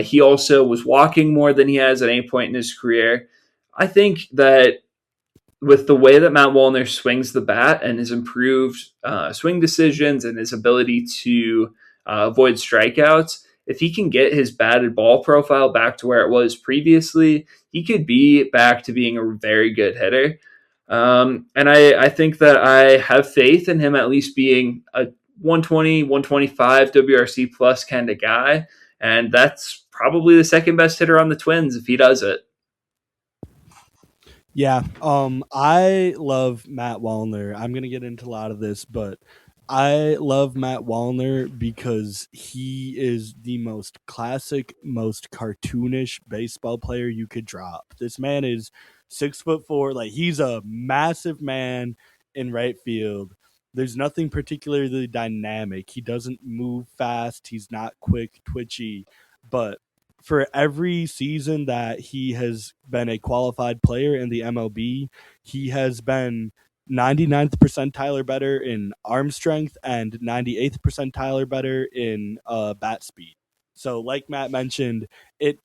He also was walking more than he has at any point in his career. I think that with the way that Matt Wallner swings the bat and his improved swing decisions and his ability to avoid strikeouts, if he can get his batted ball profile back to where it was previously, he could be back to being a very good hitter. And I think that I have faith in him at least being a 120, 125 WRC plus kind of guy. And that's probably the second best hitter on the Twins if he does it. Yeah, I love Matt Wallner. I'm gonna get into a lot of this, but I love Matt Wallner because he is the most classic, most cartoonish baseball player you could drop. This man is 6'4", like he's a massive man in right field. There's nothing particularly dynamic. He doesn't move fast. He's not quick, twitchy, but for every season that he has been a qualified player in the MLB, he has been 99th percentile or better in arm strength and 98th percentile or better in bat speed. So, like Matt mentioned, it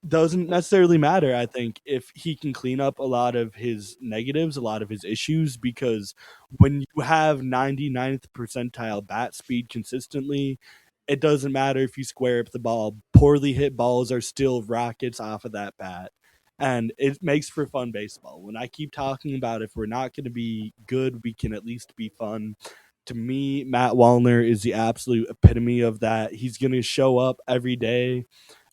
doesn't necessarily matter, I think, if he can clean up a lot of his negatives, a lot of his issues, because when you have 99th percentile bat speed consistently, it doesn't matter if you square up the ball. Poorly hit balls are still rockets off of that bat. And it makes for fun baseball. When I keep talking about if we're not going to be good, we can at least be fun. To me, Matt Wallner is the absolute epitome of that. He's going to show up every day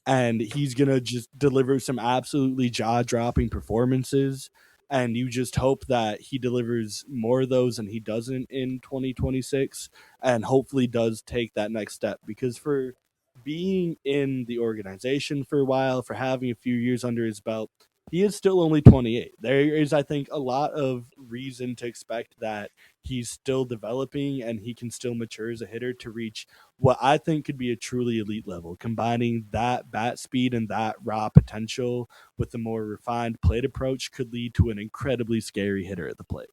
and he's gonna just deliver some absolutely jaw-dropping performances. And you just hope that he delivers more of those than he doesn't in 2026, and hopefully does take that next step. Because for being in the organization for a while, for having a few years under his belt, he is still only 28. There is, I think, a lot of reason to expect that he's still developing and he can still mature as a hitter to reach what I think could be a truly elite level, combining that bat speed and that raw potential with the more refined plate approach could lead to an incredibly scary hitter at the plate.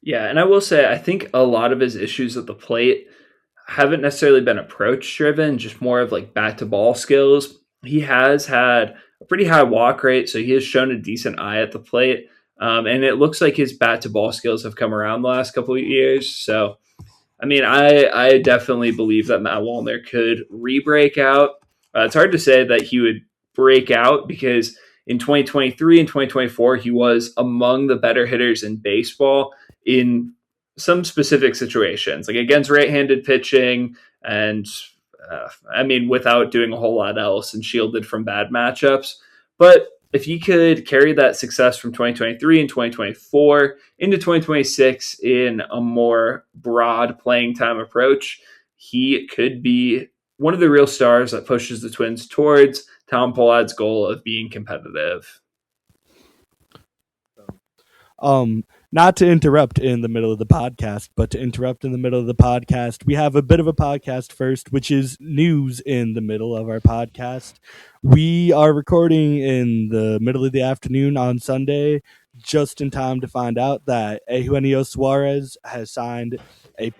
Yeah, and I will say I think a lot of his issues at the plate haven't necessarily been approach driven, just more of like bat to ball skills. He has had a pretty high walk rate, so he has shown a decent eye at the plate. And it looks like his bat to ball skills have come around the last couple of years. So I mean, I definitely believe that Matt Wallner could re-break out. It's hard to say that he would break out because in 2023 and 2024, he was among the better hitters in baseball in some specific situations, like against right-handed pitching, and I mean, without doing a whole lot else, and shielded from bad matchups. But if he could carry that success from 2023 and 2024 into 2026 in a more broad playing time approach, he could be one of the real stars that pushes the Twins towards Tom Pollad's goal of being competitive. Not to interrupt in the middle of the podcast, but to interrupt in the middle of the podcast, we have a bit of a podcast first, which is news in the middle of our podcast. We are recording in the middle of the afternoon on Sunday, just in time to find out that Eugenio Suarez has signed a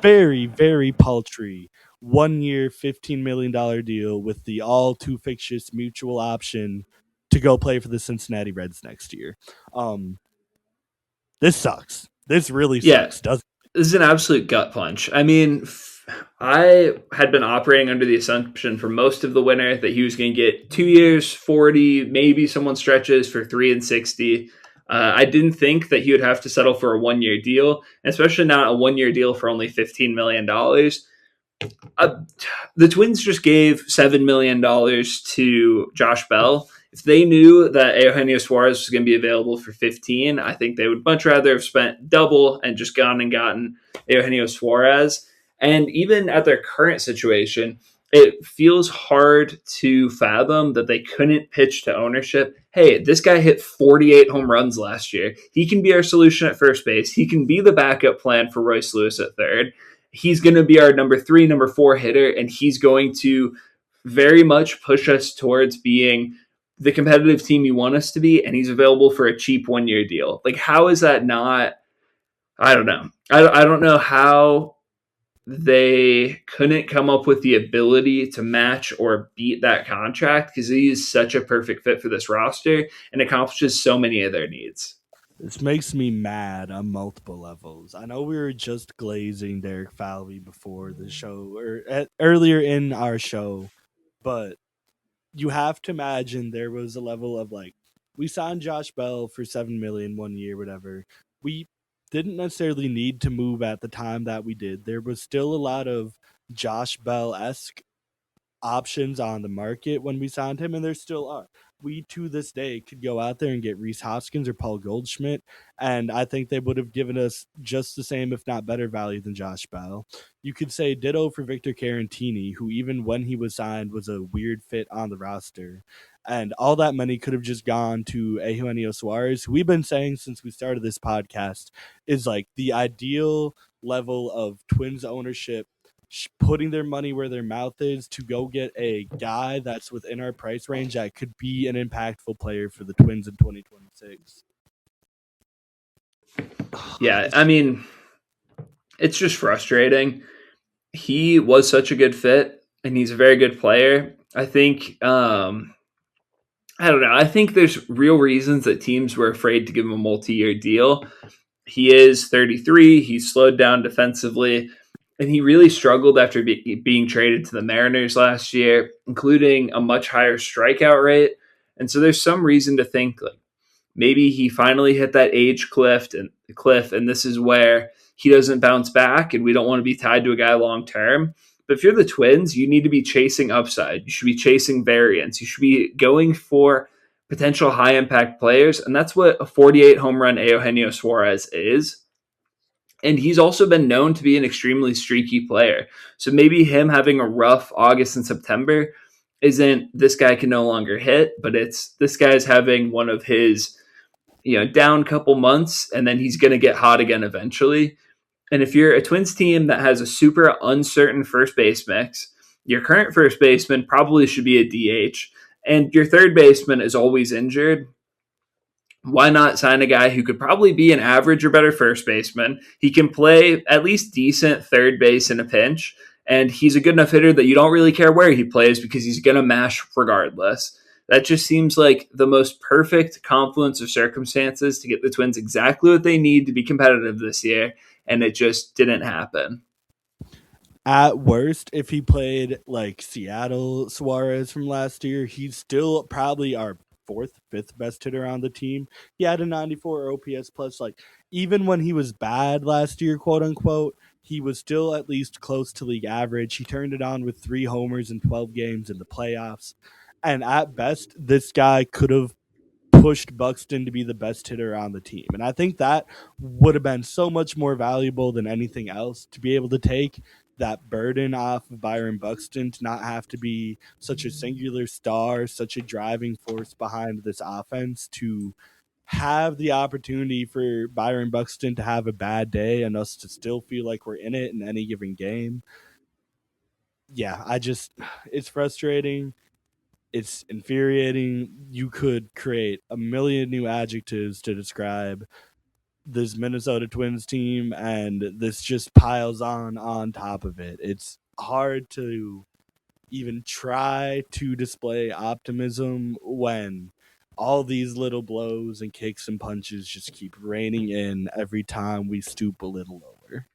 very, very paltry 1 year, $15 million deal with the all too fictitious mutual option to go play for the Cincinnati Reds next year. This sucks. This really Yeah, sucks, doesn't this is an absolute gut punch. I mean, I had been operating under the assumption for most of the winter that he was going to get 2 years, 40, maybe someone stretches for 3 and 60. I didn't think that he would have to settle for a 1 year deal, especially not a 1 year deal for only $15 million. uh, the Twins just gave $7 million to Josh Bell. If they knew that Eugenio Suarez was going to be available for 15, I think they would much rather have spent double and just gone and gotten Eugenio Suarez. And even at their current situation, it feels hard to fathom that they couldn't pitch to ownership. Hey, this guy hit 48 home runs last year. He can be our solution at first base. He can be the backup plan for Royce Lewis at third. He's going to be our number 3, number 4 hitter, and he's going to very much push us towards being the competitive team you want us to be, and he's available for a cheap 1 year deal. Like, how is that not? I don't know. I don't know how they couldn't come up with the ability to match or beat that contract, because he is such a perfect fit for this roster and accomplishes so many of their needs. This makes me mad on multiple levels. I know we were just glazing Derek Falvey before the show or earlier in our show, but you have to imagine there was a level of like, we signed Josh Bell for 7 million 1 year, whatever. We didn't necessarily need to move at the time that we did. There was still a lot of Josh Bell esque options on the market when we signed him, and there still are. We to this day could go out there and get Reese Hoskins or Paul Goldschmidt, and I think they would have given us just the same, if not better, value than Josh Bell. You could say ditto for Victor Carantini, who even when he was signed was a weird fit on the roster. And all that money could have just gone to Eugenio Suarez, who we've been saying since we started this podcast is like the ideal level of Twins ownership putting their money where their mouth is to go get a guy that's within our price range that could be an impactful player for the Twins in 2026. Yeah, I It's mean, it's just frustrating. He was such a good fit, and he's a very good player. I think I don't know. I think there's real reasons that teams were afraid to give him a multi-year deal. He is 33. He's slowed down defensively, and he really struggled after being traded to the Mariners last year, including a much higher strikeout rate. And so there's some reason to think like maybe he finally hit that age cliff, and this is where he doesn't bounce back, and we don't want to be tied to a guy long term. But if you're the Twins, you need to be chasing upside. You should be chasing variance. You should be going for potential high impact players, and that's what a 48 home run Eugenio Suarez is. And he's also been known to be an extremely streaky player. So maybe him having a rough August and September isn't this guy can no longer hit, but it's this guy's having one of his down couple months, and then he's going to get hot again eventually. And if you're a Twins team that has a super uncertain first base mix, your current first baseman probably should be a DH, and your third baseman is always injured. Why not sign a guy who could probably be an average or better first baseman? He can play at least decent third base in a pinch, and he's a good enough hitter that you don't really care where he plays because he's going to mash regardless. That just seems like the most perfect confluence of circumstances to get the Twins exactly what they need to be competitive this year, and it just didn't happen. At worst, if he played like Seattle Suarez from last year, he's still probably our fourth, fifth best hitter on the team. He had a 94 OPS plus. Like, even when he was bad last year, quote unquote, he was still at least close to league average. He turned it on with 3 homers in 12 games in the playoffs. And at best, this guy could have pushed Buxton to be the best hitter on the team. And I think that would have been so much more valuable than anything else to be able to take that burden off of Byron Buxton to not have to be such a singular star, such a driving force behind this offense, to have the opportunity for Byron Buxton to have a bad day and us to still feel like we're in it in any given game. Yeah, it's frustrating. It's infuriating. You could create a million new adjectives to describe this Minnesota Twins team, and this just piles on top of it. It's hard to even try to display optimism when all these little blows and kicks and punches just keep raining in every time we stoop a little lower.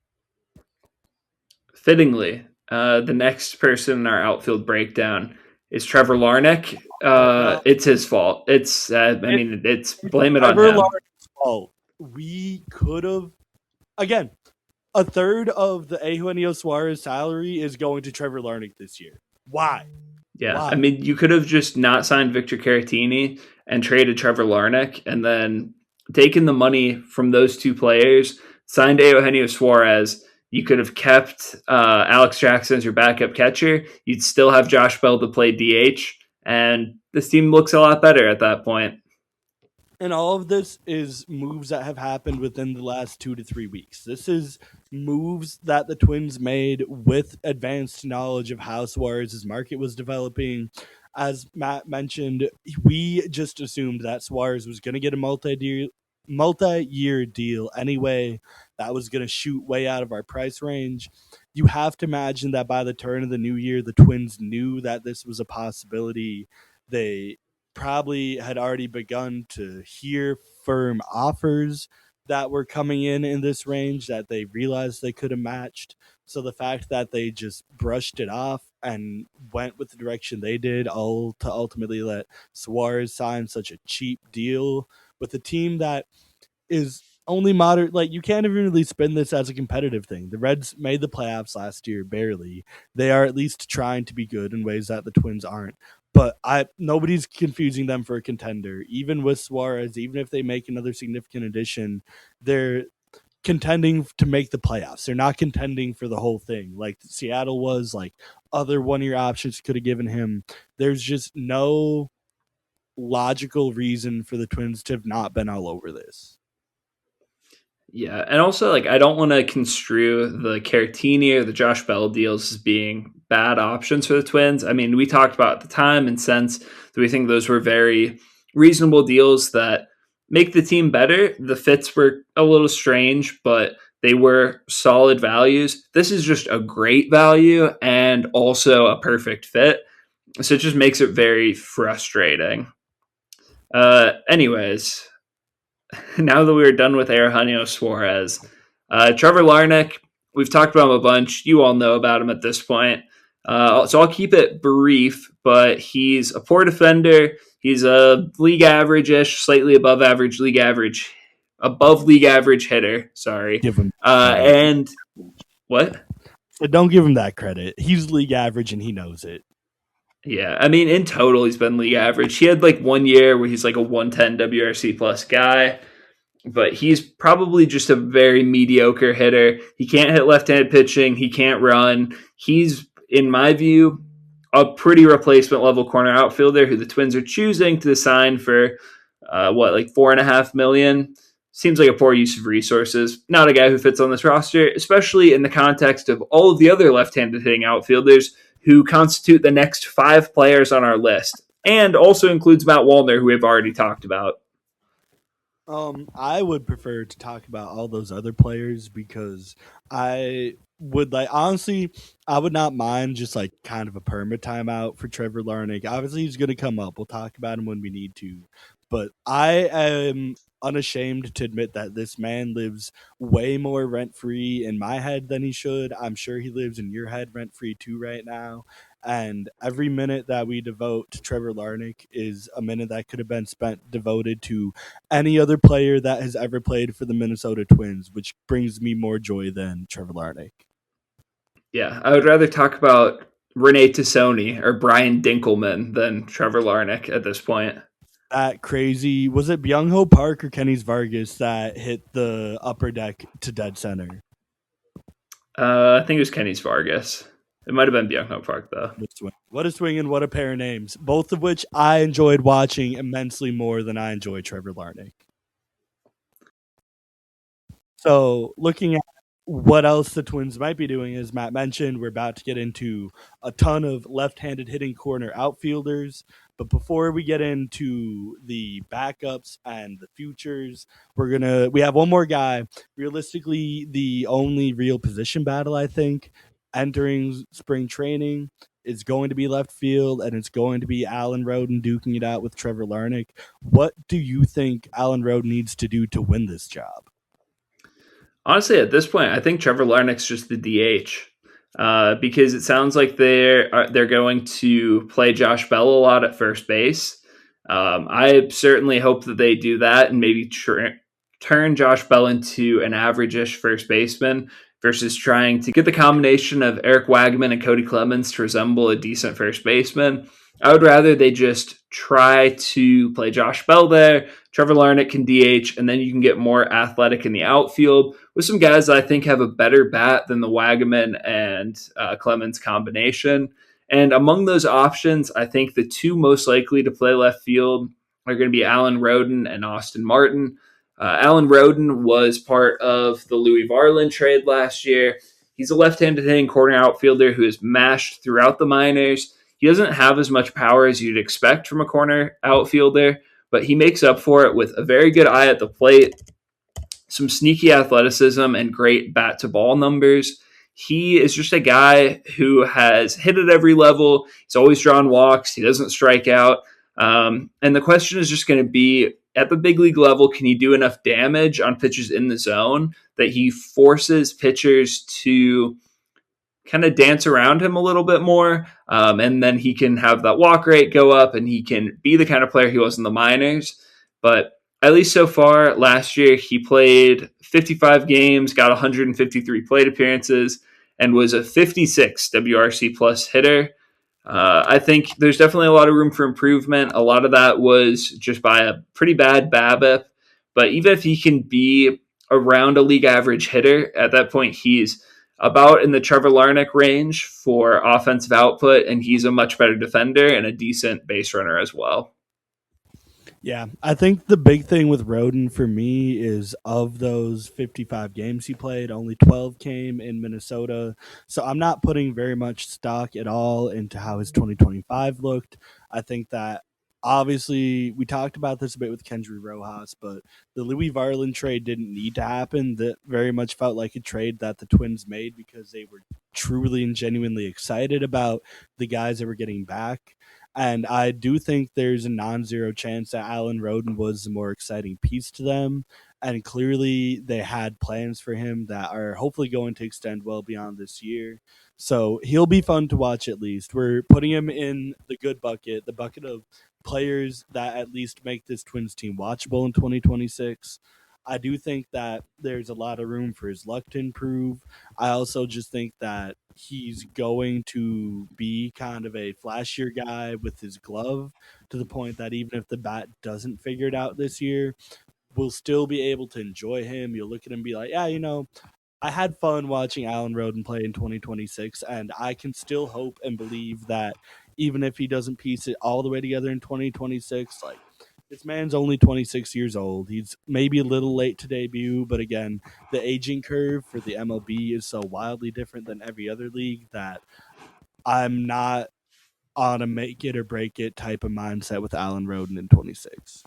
Fittingly, the next person in our outfield breakdown is Trevor Larnach. Oh no. It's his fault. I It's mean, it's blame it on Trevor him. Lawrence's fault. We could have, again, a third of the Eugenio Suarez salary is going to Trevor Larnach this year. Why? Yeah, I Why? mean, you could have just not signed Victor Caratini and traded Trevor Larnach, and then taken the money from those two players, signed Eugenio Suarez. You could have kept Alex Jackson as your backup catcher. You'd still have Josh Bell to play DH, and this team looks a lot better at that point. And all of this is moves that have happened within the last 2 to 3 weeks. This is moves that the Twins made with advanced knowledge of how Suarez's market was developing. As Matt mentioned, we just assumed that Suarez was going to get a multi-year deal anyway. That was going to shoot way out of our price range. You have to imagine that by the turn of the new year, the Twins knew that this was a possibility. They probably had already begun to hear firm offers that were coming in this range that they realized they could have matched. So the fact that they just brushed it off and went with the direction they did, all to ultimately let Suarez sign such a cheap deal with a team that is only moderate. Like, you can't even really spin this as a competitive thing. The Reds made the playoffs last year barely. They are at least trying to be good in ways that the Twins aren't. But nobody's confusing them for a contender. Even with Suarez, even if they make another significant addition, they're contending to make the playoffs. They're not contending for the whole thing like Seattle was, like other one-year options could have given him. There's just no logical reason for the Twins to have not been all over this. Yeah, and also like I don't want to construe the Caratini or the Josh Bell deals as being bad options for the Twins. I mean, we talked about at the time and since that we think those were very reasonable deals that make the team better. The fits were a little strange, but they were solid values. This is just a great value and also a perfect fit. So it just makes it very frustrating. Anyways, now that we're done with Eugenio Suarez, Trevor Larnach, we've talked about him a bunch. You all know about him at this point. So I'll keep it brief, but he's a poor defender. He's a league average-ish, slightly above league average hitter. Sorry. Give him credit. And what? But don't give him that credit. He's league average and he knows it. Yeah, I mean, in total, he's been league average. He had like 1 year where he's like a 110 WRC plus guy, but he's probably just a very mediocre hitter. He can't hit left-handed pitching. He can't run. He's, in my view, a pretty replacement level corner outfielder who the Twins are choosing to sign for like $4.5 million. Seems like a poor use of resources. Not a guy who fits on this roster, especially in the context of all of the other left-handed hitting outfielders who constitute the next 5 players on our list, and also includes Matt Wallner, who we've already talked about. I would prefer to talk about all those other players because I would honestly, I would not mind just like kind of a perma timeout for Trevor Larnach. Obviously, he's going to come up. We'll talk about him when we need to. But I am unashamed to admit that this man lives way more rent free in my head than he should. I'm sure he lives in your head rent free too right now. And every minute that we devote to Trevor Larnach is a minute that could have been spent devoted to any other player that has ever played for the Minnesota Twins, which brings me more joy than Trevor Larnach. Yeah, I would rather talk about Renee Tassoni or Brian Dinkelman than Trevor Larnach at this point. That crazy, was it Byung-Ho Park or Kenny's Vargas that hit the upper deck to dead center? I think it was Kenny's Vargas. It might have been Byung-Ho Park, though. What a swing and what a pair of names. Both of which I enjoyed watching immensely more than I enjoy Trevor Larnach. So looking at what else the Twins might be doing, as Matt mentioned, we're about to get into a ton of left-handed hitting corner outfielders. But before we get into the backups and the futures, we have one more guy. Realistically, the only real position battle, I think, entering spring training is going to be left field, and it's going to be Alan Roden duking it out with Trevor Larnach. What do you think Alan Roden needs to do to win this job? Honestly, at this point, I think Trevor Larnach's just the DH because it sounds like they're going to play Josh Bell a lot at first base. I certainly hope that they do that and maybe turn Josh Bell into an average-ish first baseman versus trying to get the combination of Eric Wagman and Cody Clemens to resemble a decent first baseman. I would rather they just try to play Josh Bell there. Trevor Larnach can DH, and then you can get more athletic in the outfield with some guys that I think have a better bat than the Wagman and Clemens combination. And among those options, I think the 2 most likely to play left field are going to be Alan Roden and Austin Martin. Alan Roden was part of the Louis Varland trade last year. He's a left-handed hitting corner outfielder who has mashed throughout the minors. He doesn't have as much power as you'd expect from a corner outfielder, but he makes up for it with a very good eye at the plate, some sneaky athleticism, and great bat-to-ball numbers. He is just a guy who has hit at every level. He's always drawn walks. He doesn't strike out. And the question is just going to be, at the big league level, can he do enough damage on pitches in the zone that he forces pitchers to kind of dance around him a little bit more, and then he can have that walk rate go up and he can be the kind of player he was in the minors. But at least so far, last year he played 55 games, got 153 plate appearances, and was a 56 WRC plus hitter. I think there's definitely a lot of room for improvement. A lot of that was just by a pretty bad BABIP, but even if he can be around a league average hitter, at that point he's about in the Trevor Larnach range for offensive output, and he's a much better defender and a decent base runner as well. Yeah, I think the big thing with Roden for me is of those 55 games he played, only 12 came in Minnesota. So I'm not putting very much stock at all into how his 2025 looked. I think that Obviously, we talked about this a bit with Kendry Rojas, but the Louis Varland trade didn't need to happen. That very much felt like a trade that the Twins made because they were truly and genuinely excited about the guys that were getting back. And I do think there's a non-zero chance that Alan Roden was the more exciting piece to them. And clearly, they had plans for him that are hopefully going to extend well beyond this year. So he'll be fun to watch at least. We're putting him in the good bucket, the bucket of players that at least make this Twins team watchable in 2026. I do think that there's a lot of room for his luck to improve. I also just think that he's going to be kind of a flashier guy with his glove to the point that even if the bat doesn't figure it out this year, we'll still be able to enjoy him. You'll look at him and be like, yeah, I had fun watching Alan Roden play in 2026, and I can still hope and believe that even if he doesn't piece it all the way together in 2026, like this man's only 26 years old. He's maybe a little late to debut, but again, the aging curve for the MLB is so wildly different than every other league that I'm not on a make it or break it type of mindset with Alan Roden in 26.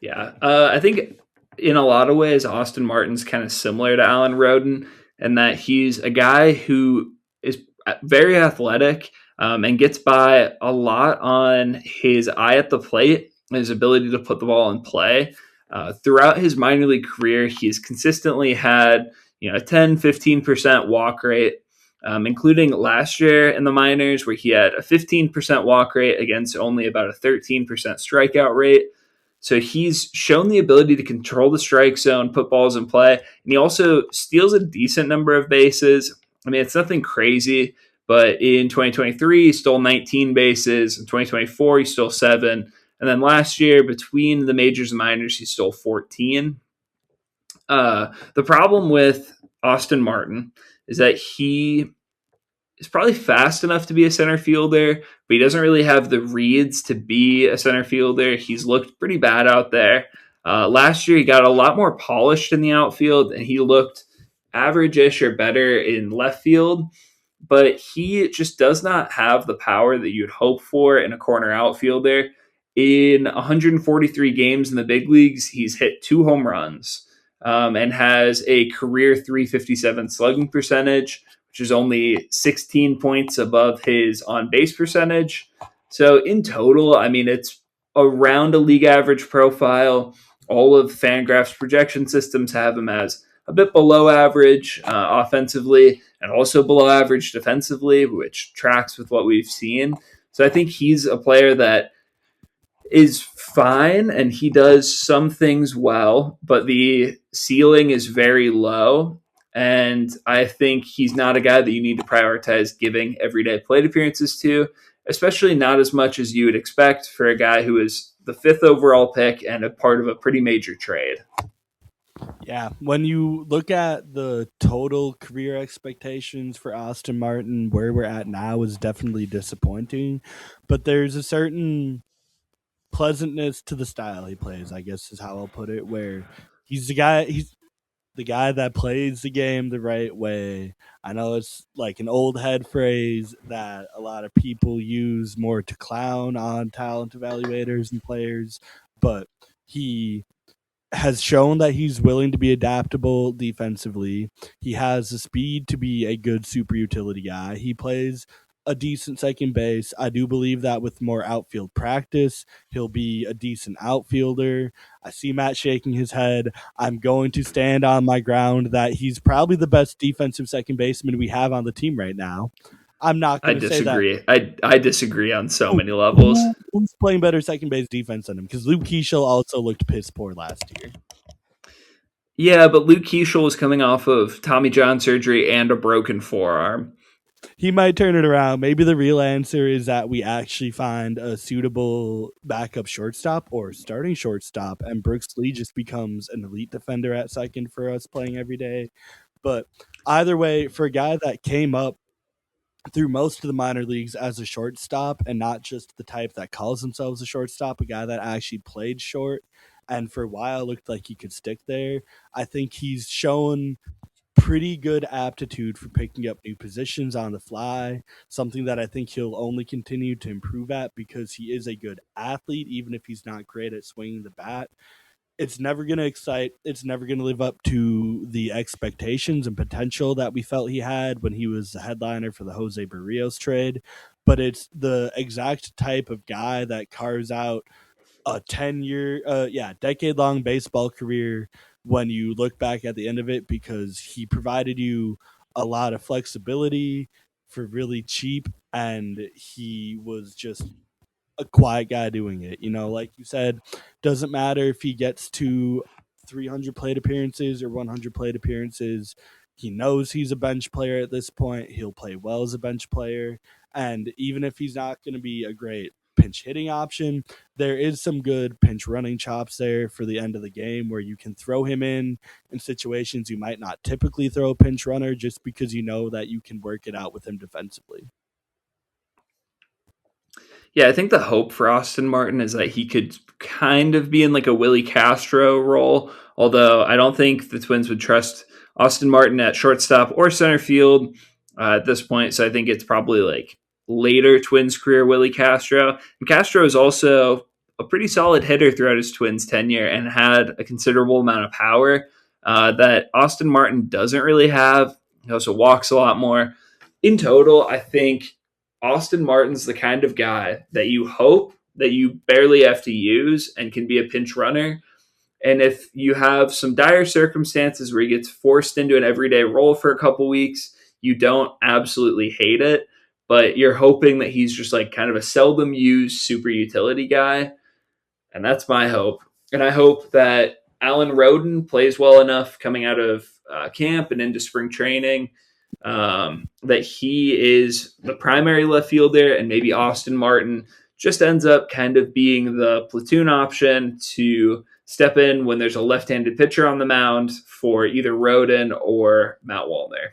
Yeah, I think in a lot of ways, Austin Martin's kind of similar to Alan Roden in that he's a guy who is very athletic and gets by a lot on his eye at the plate, his ability to put the ball in play. Throughout his minor league career, he's consistently had a 10-15% walk rate, including last year in the minors where he had a 15% walk rate against only about a 13% strikeout rate. So he's shown the ability to control the strike zone, put balls in play, and he also steals a decent number of bases. I mean, it's nothing crazy, but in 2023, he stole 19 bases. In 2024, he stole 7. And then last year, between the majors and minors, he stole 14. The problem with Austin Martin is that he is probably fast enough to be a center fielder, but he doesn't really have the reads to be a center fielder. He's looked pretty bad out there. Last year, he got a lot more polished in the outfield, and he looked average-ish or better in left field, but he just does not have the power that you'd hope for in a corner outfielder. In 143 games in the big leagues, he's hit 2 home runs and has a career 357 slugging percentage, which is only 16 points above his on base percentage. So in total, I mean, it's around a league average profile. All of Fangraph's projection systems have him as a bit below average offensively and also below average defensively, which tracks with what we've seen. So I think he's a player that is fine and he does some things well, but the ceiling is very low. And I think he's not a guy that you need to prioritize giving everyday plate appearances to, especially not as much as you would expect for a guy who is the 5th overall pick and a part of a pretty major trade. Yeah, when you look at the total career expectations for Austin Martin, where we're at now is definitely disappointing. But there's a certain pleasantness to the style he plays, I guess is how I'll put it, where he's the guy that plays the game the right way. I know it's like an old head phrase that a lot of people use more to clown on talent evaluators and players, but he has shown that he's willing to be adaptable defensively. He has the speed to be a good super utility guy. He plays a decent second base. I do believe that with more outfield practice, he'll be a decent outfielder. I see Matt shaking his head. I'm going to stand on my ground that he's probably the best defensive second baseman we have on the team right now. I'm not I going to say that. disagree. I disagree on so many levels. Who's playing better second base defense than him? Because Luke Keeschel also looked piss poor last year. Yeah, but Luke Keeschel was coming off of Tommy John surgery and a broken forearm. He might turn it around. Maybe the real answer is that we actually find a suitable backup shortstop or starting shortstop, and Brooks Lee just becomes an elite defender at second for us playing every day. But either way, for a guy that came up through most of the minor leagues as a shortstop and not just the type that calls themselves a shortstop, a guy that actually played short and for a while looked like he could stick there, I think he's shown pretty good aptitude for picking up new positions on the fly, something that I think he'll only continue to improve at because he is a good athlete, even if he's not great at swinging the bat. It's never going to excite, it's never going to live up to the expectations and potential that we felt he had when he was the headliner for the Jose Barrios trade. But it's the exact type of guy that carves out a 10-year, decade long baseball career when you look back at the end of it, because he provided you a lot of flexibility for really cheap, and he was just a quiet guy doing it. Like you said, doesn't matter if he gets to 300 plate appearances or 100 plate appearances. He knows he's a bench player at this point. He'll play well as a bench player. And even if he's not going to be a great pinch hitting option, there is some good pinch running chops there for the end of the game where you can throw him in situations you might not typically throw a pinch runner, just because you know that you can work it out with him defensively. Yeah, I think the hope for Austin Martin is that he could kind of be in like a Willie Castro role, although I don't think the Twins would trust Austin Martin at shortstop or center field at this point. So I think it's probably like later Twins career Willie Castro. And Castro is also a pretty solid hitter throughout his Twins tenure and had a considerable amount of power that Austin Martin doesn't really have. He also walks a lot more. In total, I think Austin Martin's the kind of guy that you hope that you barely have to use and can be a pinch runner. And if you have some dire circumstances where he gets forced into an everyday role for a couple weeks, you don't absolutely hate it, but you're hoping that he's just like kind of a seldom used super utility guy. And that's my hope. And I hope that Alan Roden plays well enough coming out of camp and into spring training that he is the primary left fielder, and maybe Austin Martin just ends up kind of being the platoon option to step in when there's a left-handed pitcher on the mound for either Roden or Matt Wallner.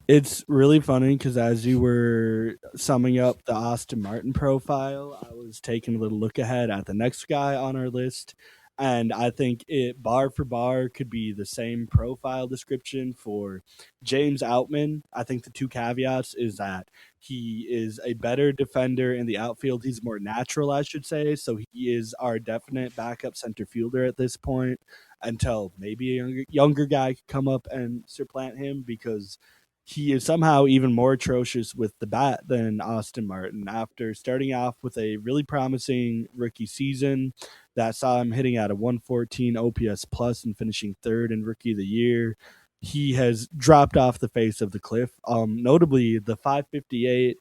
It's really funny because as you were summing up the Austin Martin profile, I was taking a little look ahead at the next guy on our list. And I think it bar for bar could be the same profile description for James Outman. I think the two caveats is that he is a better defender in the outfield. He's more natural, I should say. So he is our definite backup center fielder at this point until maybe a younger guy could come up and supplant him, because he is somehow even more atrocious with the bat than Austin Martin. After starting off with a really promising rookie season that saw him hitting at a 114 OPS plus and finishing third in Rookie of the Year, he has dropped off the face of the cliff. Notably, the 558.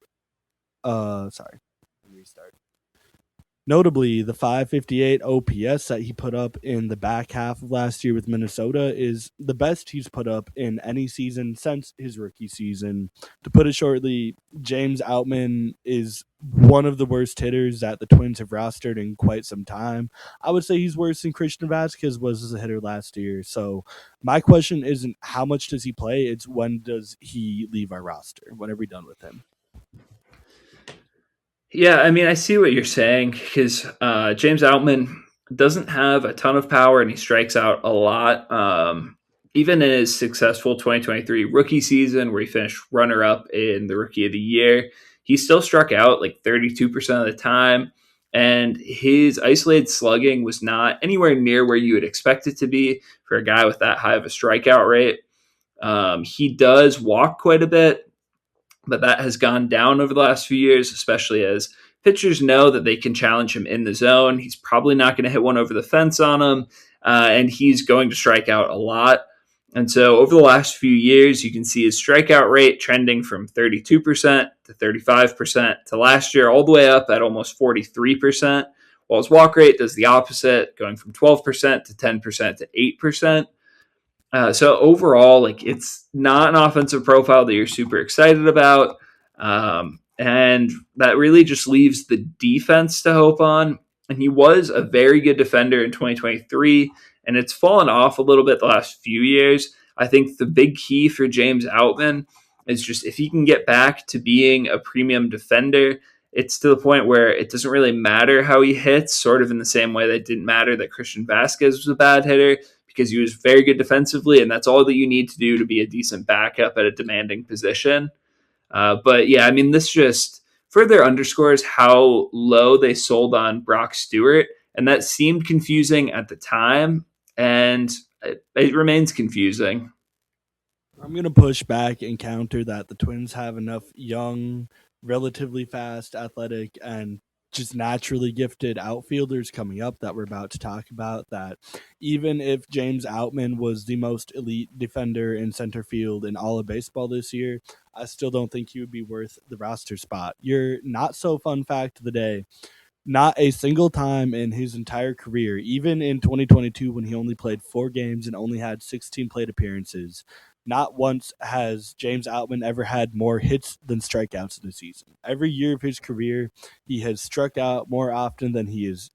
Sorry, let me restart. Notably, the 558 OPS that he put up in the back half of last year with Minnesota is the best he's put up in any season since his rookie season. To put it shortly, James Outman is one of the worst hitters that the Twins have rostered in quite some time. I would say he's worse than Christian Vasquez was as a hitter last year. So my question isn't how much does he play, it's when does he leave our roster? When are we done with him? Yeah, I mean, I see what you're saying because James Outman doesn't have a ton of power and he strikes out a lot. Even in his successful 2023 rookie season, where he finished runner-up in the Rookie of the Year, he still struck out like 32% of the time. And his isolated slugging was not anywhere near where you would expect it to be for a guy with that high of a strikeout rate. He does walk quite a bit, but that has gone down over the last few years, especially as pitchers know that they can challenge him in the zone. He's probably not going to hit one over the fence on him, and he's going to strike out a lot. And so over the last few years, you can see his strikeout rate trending from 32% to 35% to last year all the way up at almost 43%, while his walk rate does the opposite, going from 12% to 10% to 8%. So overall, like, it's not an offensive profile that you're super excited about. And that really just leaves the defense to hope on. And he was a very good defender in 2023, and it's fallen off a little bit the last few years. I think the big key for James Outman is just if he can get back to being a premium defender, it's to the point where it doesn't really matter how he hits, sort of in the same way that it didn't matter that Christian Vasquez was a bad hitter, because he was very good defensively, and that's all that you need to do to be a decent backup at a demanding position. But yeah, I mean, this just further underscores how low they sold on Brock Stewart, and that seemed confusing at the time, and it remains confusing. I'm going to push back and counter that the Twins have enough young, relatively fast, athletic, and just naturally gifted outfielders coming up that we're about to talk about, that even if James Outman was the most elite defender in center field in all of baseball this year, I still don't think he would be worth the roster spot. Your not so fun fact of the day: not a single time in his entire career, even in 2022 when he only played 4 games and only had 16 plate appearances, not once has James Outman ever had more hits than strikeouts in a season. Every year of his career, he has struck out more often than he has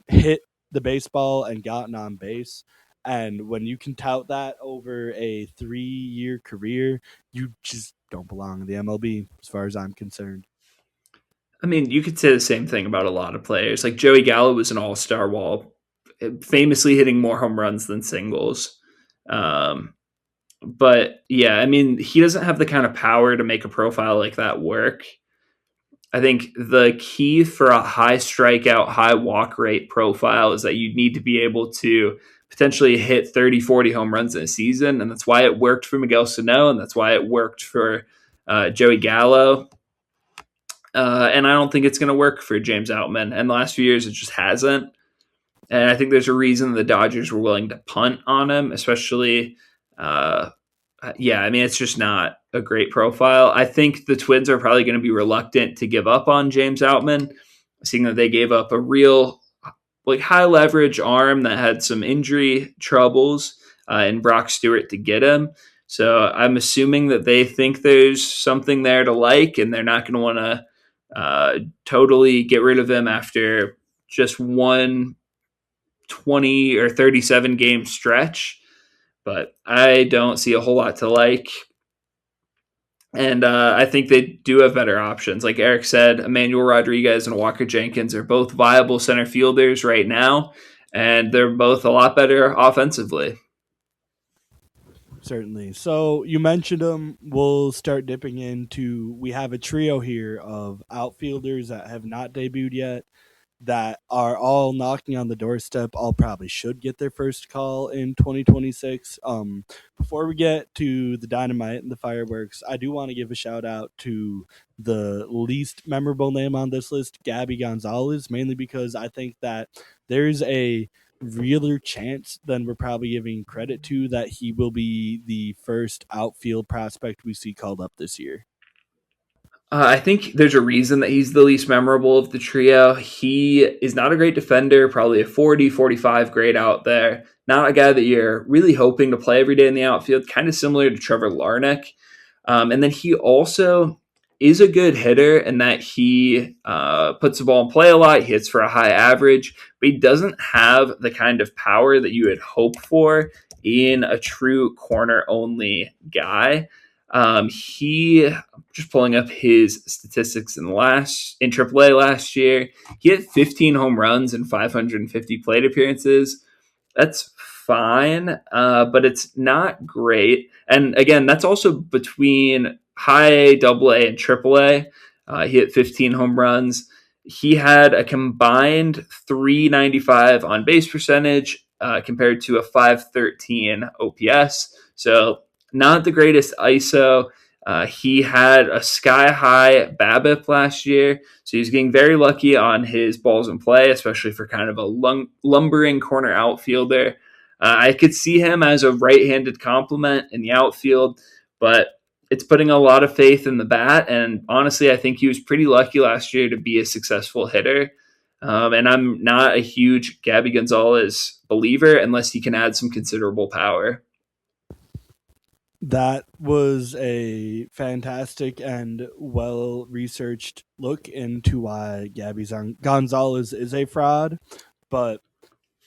hit the baseball and gotten on base. And when you can tout that over a 3-year career, you just don't belong in the MLB, as far as I'm concerned. I mean, you could say the same thing about a lot of players. Like Joey Gallo was an all-star while famously hitting more home runs than singles. Um, but yeah, I mean, he doesn't have the kind of power to make a profile like that work. I think the key for a high strikeout, high walk rate profile is that you need to be able to potentially hit 30, 40 home runs in a season. And that's why it worked for Miguel Sano, and that's why it worked for Joey Gallo. And I don't think it's going to work for James Outman. And the last few years, it just hasn't. And I think there's a reason the Dodgers were willing to punt on him, especially. Yeah, I mean, it's just not a great profile. I think the Twins are probably going to be reluctant to give up on James Outman, seeing that they gave up a real like high leverage arm that had some injury troubles in Brock Stewart to get him. So I'm assuming that they think there's something there to like, and they're not going to want to totally get rid of him after just one 20 or 37 game stretch. But I don't see a whole lot to like. And I think they do have better options. Like Eric said, Emmanuel Rodriguez and Walker Jenkins are both viable center fielders right now, and they're both a lot better offensively. Certainly. So you mentioned them. We'll start dipping into. We have a trio here of outfielders that have not debuted yet, that are all knocking on the doorstep. All probably should get their first call in 2026. Before we get to the dynamite and the fireworks, I do want to give a shout out to the least memorable name on this list, Gabby Gonzalez, mainly because I think that there's a realer chance than we're probably giving credit to that he will be the first outfield prospect we see called up this year. I think there's a reason that he's the least memorable of the trio. He is not a great defender, probably a 40, 45 grade out there. Not a guy that you're really hoping to play every day in the outfield, kind of similar to Trevor Larnach. And then he also is a good hitter in that he puts the ball in play a lot. He hits for a high average, but he doesn't have the kind of power that you would hope for in a true corner only guy. He just pulling up his statistics in AAA last year. He had 15 home runs and 550 plate appearances. That's fine, but it's not great. And again, that's also between high A, double A, and triple A. He hit 15 home runs. He had a combined 395 on base percentage compared to a 513 OPS. So not the greatest ISO. He had a sky-high BABIP last year, so he's getting very lucky on his balls in play, especially for kind of a lumbering corner outfielder. I could see him as a right-handed complement in the outfield, but it's putting a lot of faith in the bat, and honestly, I think he was pretty lucky last year to be a successful hitter. And I'm not a huge Gabby Gonzalez believer unless he can add some considerable power. That was a fantastic and well researched look into why Gabby Gonzalez is a fraud. But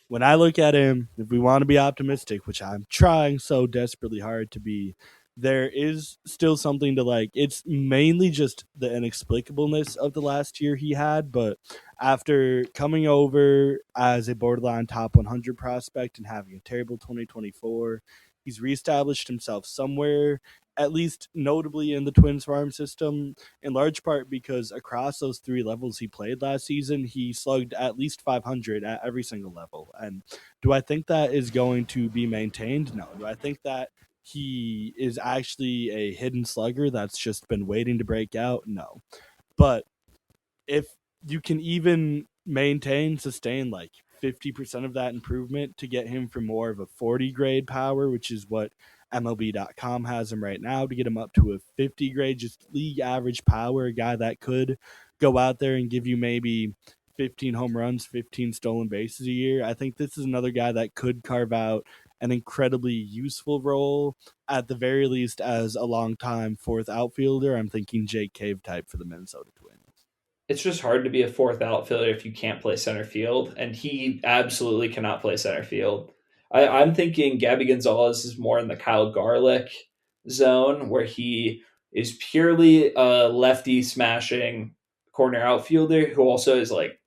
when I look at him, if we want to be optimistic, which I'm trying so desperately hard to be, there is still something to like. It's mainly just the inexplicableness of the last year he had, but after coming over as a borderline top 100 prospect and having a terrible 2024, he's reestablished himself somewhere, at least notably in the Twins farm system, in large part because across those three levels he played last season, he slugged at least 500 at every single level. And do I think that is going to be maintained? No. Do I think that he is actually a hidden slugger that's just been waiting to break out? No. But if you can even sustain like 50% of that improvement to get him from more of a 40 grade power, which is what MLB.com has him right now, to get him up to a 50 grade, just league average power, a guy that could go out there and give you maybe 15 home runs, 15 stolen bases a year. I think this is another guy that could carve out an incredibly useful role, at the very least, as a long-time fourth outfielder. I'm thinking Jake Cave type for the Minnesota Twins. It's just hard to be a fourth outfielder if you can't play center field, and he absolutely cannot play center field. I'm thinking Gabby Gonzalez is more in the Kyle Garlick zone, where he is purely a lefty smashing corner outfielder who also is like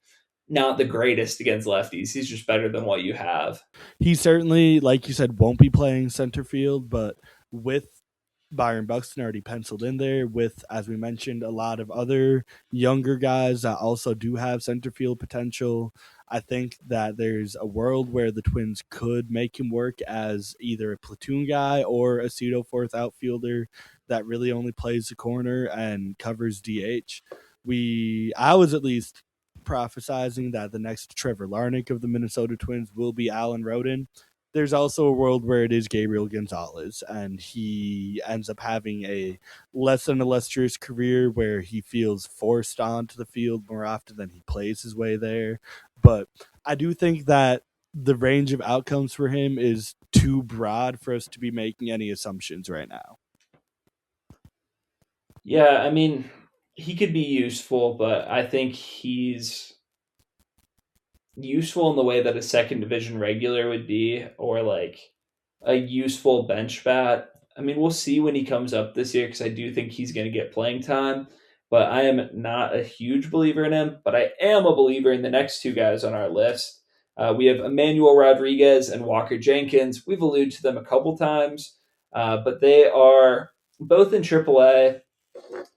not the greatest against lefties. He's just better than what you have. He certainly, like you said, won't be playing center field, but with Byron Buxton already penciled in there, with, as we mentioned, a lot of other younger guys that also do have center field potential, I think that there's a world where the Twins could make him work as either a platoon guy or a pseudo fourth outfielder that really only plays the corner and covers DH. I was at least prophesizing that the next Trevor Larnach of the Minnesota Twins will be Alan Roden. There's also a world where it is Gabriel Gonzalez, and he ends up having a less than illustrious career where he feels forced onto the field more often than he plays his way there. But I do think that the range of outcomes for him is too broad for us to be making any assumptions right now. Yeah, I mean, he could be useful, but I think he's useful in the way that a second division regular would be, or like a useful bench bat. I mean, we'll see when he comes up this year because I do think he's going to get playing time, but I am not a huge believer in him. But I am a believer in the next two guys on our list. We have Emmanuel Rodriguez and Walker Jenkins. We've alluded to them a couple times, but they are both in AAA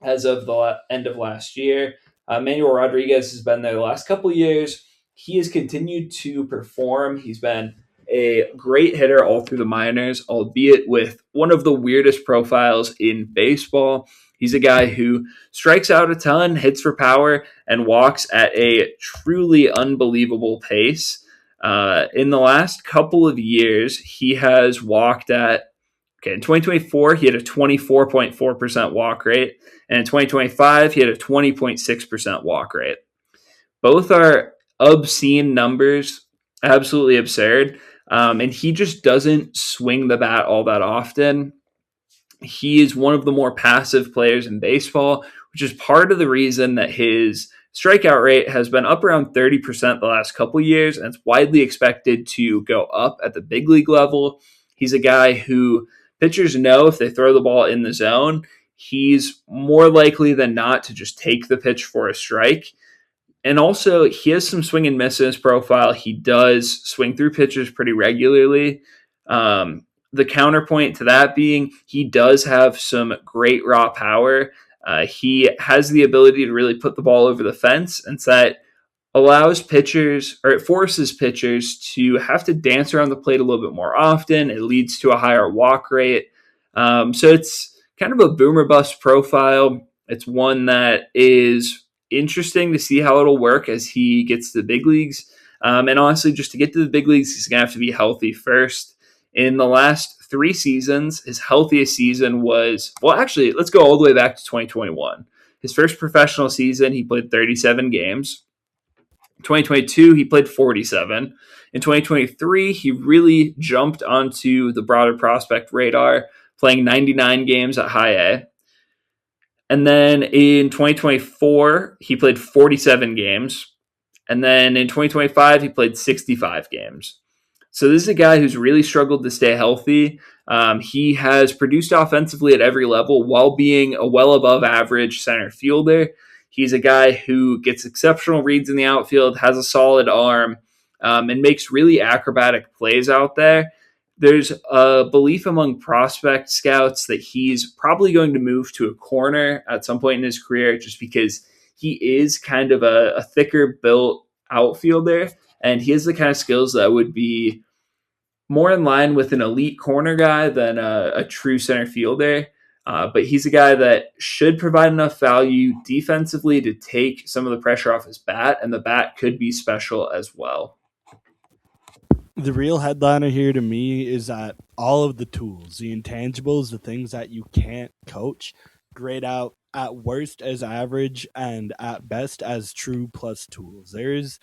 as of the end of last year. Manuel Rodriguez has been there the last couple of years. He has continued to perform. He's been a great hitter all through the minors, albeit with one of the weirdest profiles in baseball. He's a guy who strikes out a ton, hits for power, and walks at a truly unbelievable pace. In the last couple of years, he has walked at, in 2024, he had a 24.4% walk rate. And in 2025, he had a 20.6% walk rate. Both are obscene numbers, absolutely absurd. And he just doesn't swing the bat all that often. He is one of the more passive players in baseball, which is part of the reason that his strikeout rate has been up around 30% the last couple of years, and it's widely expected to go up at the big league level. He's a guy who pitchers know if they throw the ball in the zone, he's more likely than not to just take the pitch for a strike. And also, he has some swing and miss in his profile. He does swing through pitches pretty regularly. The counterpoint to that being, he does have some great raw power. He has the ability to really put the ball over the fence, and so that allows pitchers, or it forces pitchers to have to dance around the plate a little bit more often. It leads to a higher walk rate. So it's kind of a boomer bust profile. It's one that is interesting to see how it'll work as he gets to the big leagues. And honestly, just to get to the big leagues, he's going to have to be healthy first. In the last 3 seasons, his healthiest season was, well, actually, let's go all the way back to 2021. His first professional season, he played 37 games. In 2022, he played 47. In 2023, he really jumped onto the broader prospect radar, playing 99 games at high A. And then in 2024, he played 47 games. And then in 2025, he played 65 games. So this is a guy who's really struggled to stay healthy. He has produced offensively at every level while being a well above average center fielder. He's a guy who gets exceptional reads in the outfield, has a solid arm, and makes really acrobatic plays out there. There's a belief among prospect scouts that he's probably going to move to a corner at some point in his career just because he is kind of a thicker built outfielder, and he has the kind of skills that would be more in line with an elite corner guy than a true center fielder. But he's a guy that should provide enough value defensively to take some of the pressure off his bat, and the bat could be special as well. The real headliner here to me is that all of the tools, the intangibles, the things that you can't coach, grade out at worst as average and at best as true plus tools. There's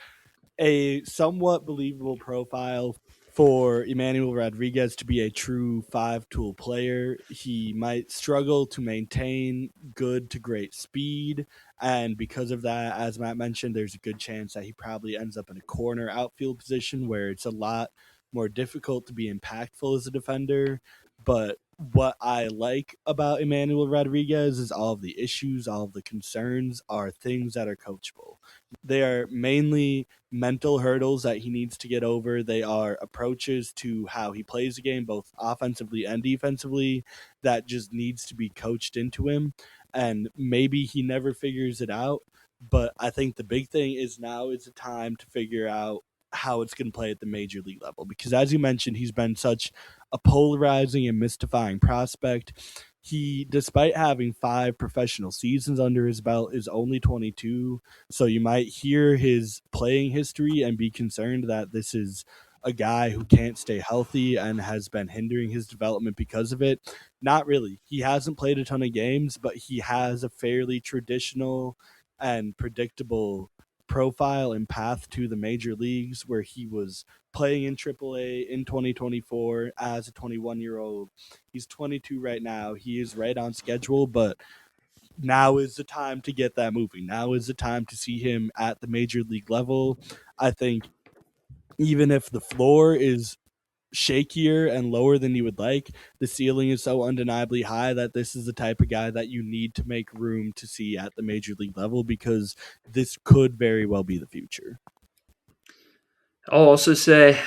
a somewhat believable profile for Emmanuel Rodriguez to be a true five-tool player. He might struggle to maintain good to great speed, and because of that, as Matt mentioned, there's a good chance that he probably ends up in a corner outfield position where it's a lot more difficult to be impactful as a defender. But what I like about Emmanuel Rodriguez is all of the issues, all of the concerns are things that are coachable. They are mainly mental hurdles that he needs to get over. They are approaches to how he plays the game, both offensively and defensively, that just needs to be coached into him. And maybe he never figures it out. But I think the big thing is now is the time to figure out how it's going to play at the major league level. Because as you mentioned, he's been such a polarizing and mystifying prospect. He, despite having 5 professional seasons under his belt, is only 22. So you might hear his playing history and be concerned that this is a guy who can't stay healthy and has been hindering his development because of it. Not really. He hasn't played a ton of games, but he has a fairly traditional and predictable profile and path to the major leagues where he was playing in AAA in 2024 as a 21-year-old. He's 22 right now. He is right on schedule, but now is the time to get that moving. Now is the time to see him at the major league level. I think even if the floor is shakier and lower than you would like, the ceiling is so undeniably high that this is the type of guy that you need to make room to see at the major league level because this could very well be the future. I'll also say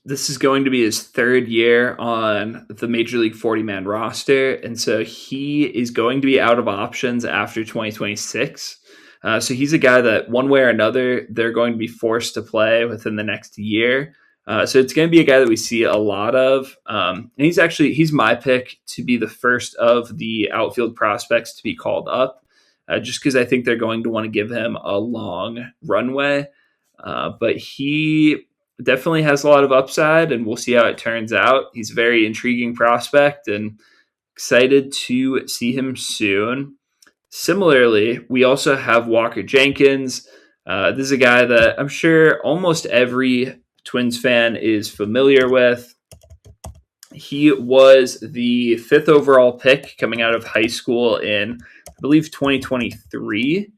this is going to be his third year on the Major League 40-man roster, and so he is going to be out of options after 2026. So he's a guy that one way or another they're going to be forced to play within the next year. So it's going to be a guy that we see a lot of, and he's my pick to be the first of the outfield prospects to be called up, just because I think they're going to want to give him a long runway. But he definitely has a lot of upside, and we'll see how it turns out. He's a very intriguing prospect and excited to see him soon. Similarly, we also have Walker Jenkins. This is a guy that I'm sure almost every Twins fan is familiar with. He was the 5th overall pick coming out of high school in, I believe, 2023.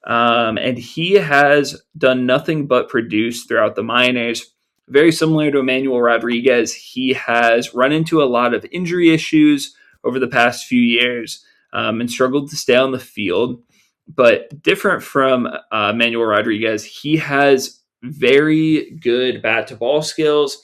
And he has done nothing but produce throughout the minors. Very similar to Emmanuel Rodriguez, he has run into a lot of injury issues over the past few years and struggled to stay on the field. But different from Emmanuel Rodriguez, he has very good bat-to-ball skills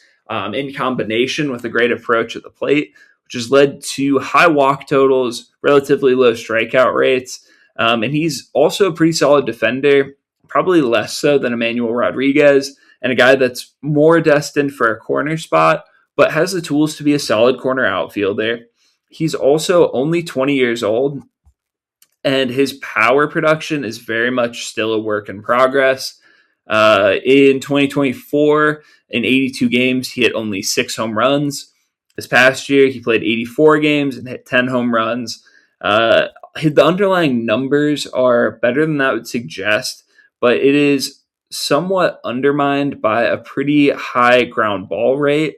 in combination with a great approach at the plate, which has led to high walk totals, relatively low strikeout rates. And he's also a pretty solid defender, probably less so than Emmanuel Rodriguez, and a guy that's more destined for a corner spot, but has the tools to be a solid corner outfielder. He's also only 20 years old, and his power production is very much still a work in progress. In 2024, in 82 games, he hit only 6 home runs. This past year, he played 84 games and hit 10 home runs. The underlying numbers are better than that would suggest, but it is somewhat undermined by a pretty high ground ball rate.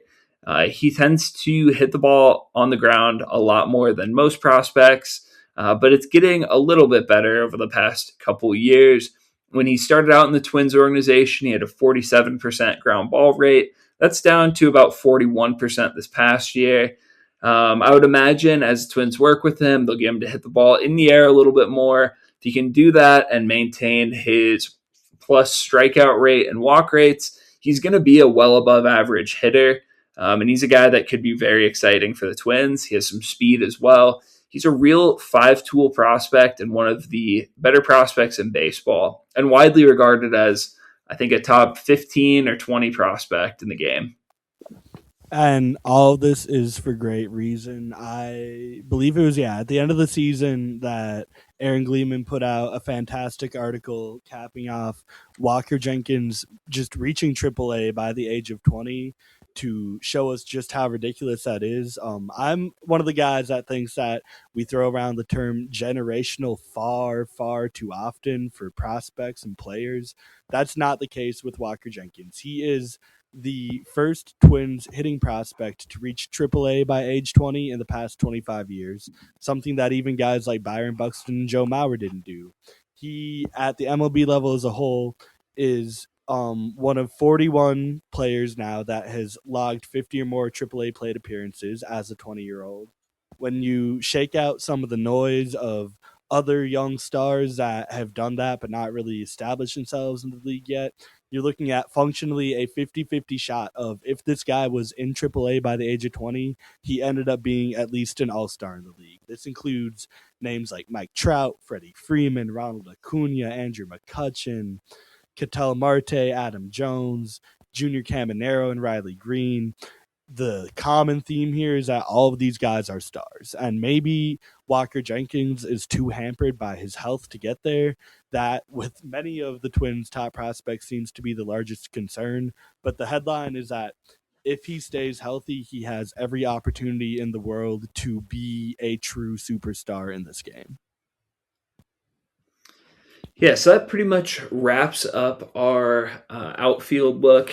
He tends to hit the ball on the ground a lot more than most prospects, but it's getting a little bit better over the past couple years. When he started out in the Twins organization, he had a 47% ground ball rate. That's down to about 41% this past year. I would imagine as the Twins work with him, they'll get him to hit the ball in the air a little bit more. If he can do that and maintain his plus strikeout rate and walk rates, he's going to be a well above average hitter. And he's a guy that could be very exciting for the Twins. He has some speed as well. He's a real five-tool prospect and one of the better prospects in baseball, and widely regarded as, I think, a top 15 or 20 prospect in the game. And all of this is for great reason. I believe it was, at the end of the season that Aaron Gleeman put out a fantastic article capping off Walker Jenkins just reaching AAA by the age of 20 to show us just how ridiculous that is. I'm one of the guys that thinks that we throw around the term generational far, far too often for prospects and players. That's not the case with Walker Jenkins. He is the first Twins hitting prospect to reach AAA by age 20 in the past 25 years, something that even guys like Byron Buxton and Joe Mauer didn't do. He, at the MLB level as a whole, is one of 41 players now that has logged 50 or more AAA plate appearances as a 20-year-old. When you shake out some of the noise of other young stars that have done that but not really established themselves in the league yet, you're looking at functionally a 50-50 shot of if this guy was in AAA by the age of 20, he ended up being at least an all-star in the league. This includes names like Mike Trout, Freddie Freeman, Ronald Acuna, Andrew McCutchen, Ketel Marte, Adam Jones, Junior Caminero, and Riley Green. The common theme here is that all of these guys are stars, and maybe Walker Jenkins is too hampered by his health to get there. That, with many of the Twins' top prospects, seems to be the largest concern. But the headline is that if he stays healthy, he has every opportunity in the world to be a true superstar in this game. Yeah, so that pretty much wraps up our outfield look.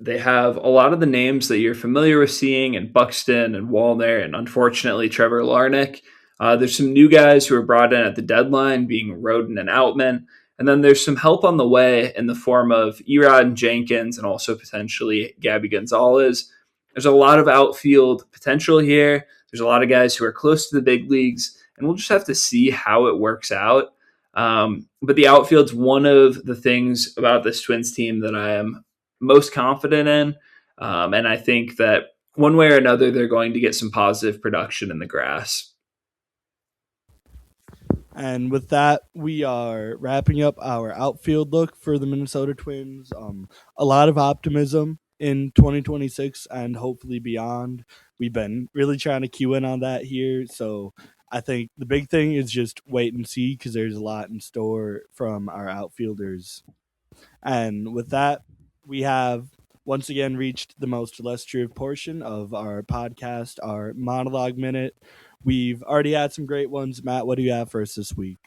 They have a lot of the names that you're familiar with seeing, and Buxton and Wallner, and unfortunately Trevor Larnach. There's some new guys who were brought in at the deadline, being Roden and Outman. And then there's some help on the way in the form of Erod and Jenkins, and also potentially Gabby Gonzalez. There's a lot of outfield potential here. There's a lot of guys who are close to the big leagues, and we'll just have to see how it works out. But the outfield's one of the things about this Twins team that I am most confident in. And I think that one way or another, they're going to get some positive production in the grass. And with that, we are wrapping up our outfield look for the Minnesota Twins. A lot of optimism in 2026 and hopefully beyond. We've been really trying to cue in on that here. So I think the big thing is just wait and see, because there's a lot in store from our outfielders. And with that, we have once again reached the most illustrative portion of our podcast, our monologue minute. We've already had some great ones. Matt, what do you have for us this week?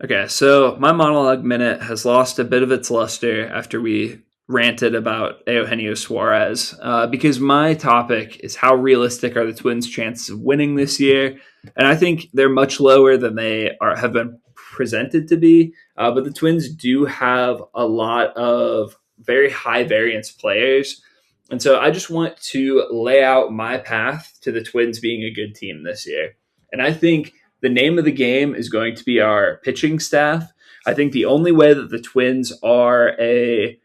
Okay, so my monologue minute has lost a bit of its luster after we ranted about Eugenio Suarez, because my topic is how realistic are the Twins' chances of winning this year, and I think they're much lower than they have been presented to be. But the Twins do have a lot of very high variance players, and so I just want to lay out my path to the Twins being a good team this year. And I think the name of the game is going to be our pitching staff. I think the only way that the Twins are a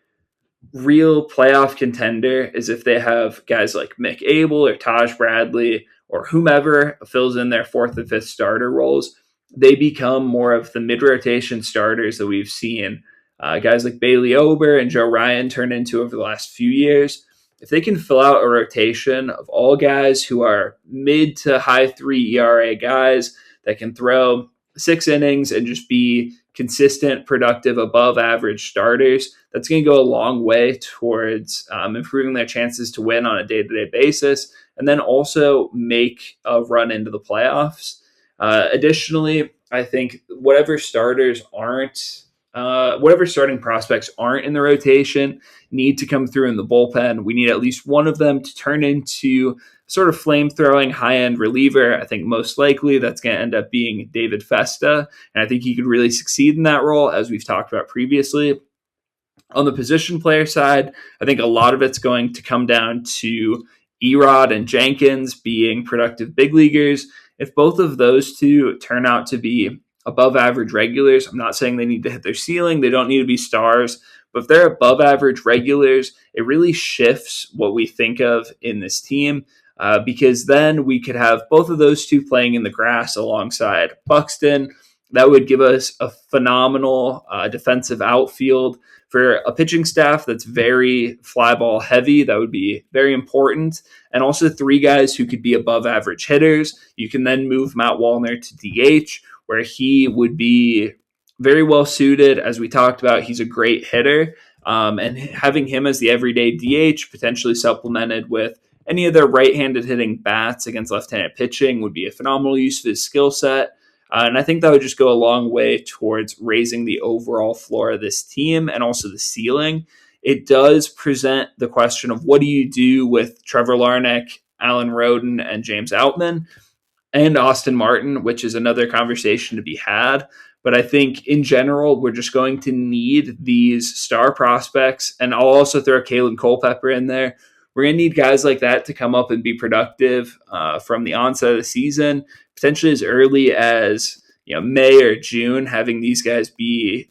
real playoff contender is if they have guys like Mick Abel or Taj Bradley or whomever fills in their fourth and fifth starter roles. They become more of the mid-rotation starters that we've seen guys like Bailey Ober and Joe Ryan turn into over the last few years. If they can fill out a rotation of all guys who are mid to high 3 ERA guys that can throw 6 innings and just be consistent, productive, above average starters, that's going to go a long way towards improving their chances to win on a day-to-day basis, and then also make a run into the playoffs. Additionally, I think whatever starting prospects aren't in the rotation need to come through in the bullpen. We need at least one of them to turn into sort of flame-throwing high-end reliever. I think most likely that's going to end up being David Festa, and I think he could really succeed in that role, as we've talked about previously. On the position player side, I think a lot of it's going to come down to Erod and Jenkins being productive big leaguers. If both of those two turn out to be above average regulars, I'm not saying they need to hit their ceiling, they don't need to be stars, but if they're above average regulars, it really shifts what we think of in this team. Because then we could have both of those two playing in the grass alongside Buxton. That would give us a phenomenal defensive outfield for a pitching staff that's very fly ball heavy. That would be very important. And also three guys who could be above average hitters. You can then move Matt Wallner to DH, where he would be very well suited. As we talked about, he's a great hitter. And having him as the everyday DH, potentially supplemented with any of their right-handed hitting bats against left-handed pitching, would be a phenomenal use of his skill set. And I think that would just go a long way towards raising the overall floor of this team and also the ceiling. It does present the question of what do you do with Trevor Larnach, Alan Roden, and James Outman, and Austin Martin, which is another conversation to be had. But I think in general, we're just going to need these star prospects. And I'll also throw Kalen Culpepper in there. We're going to need guys like that to come up and be productive from the onset of the season, potentially as early as May or June, having these guys be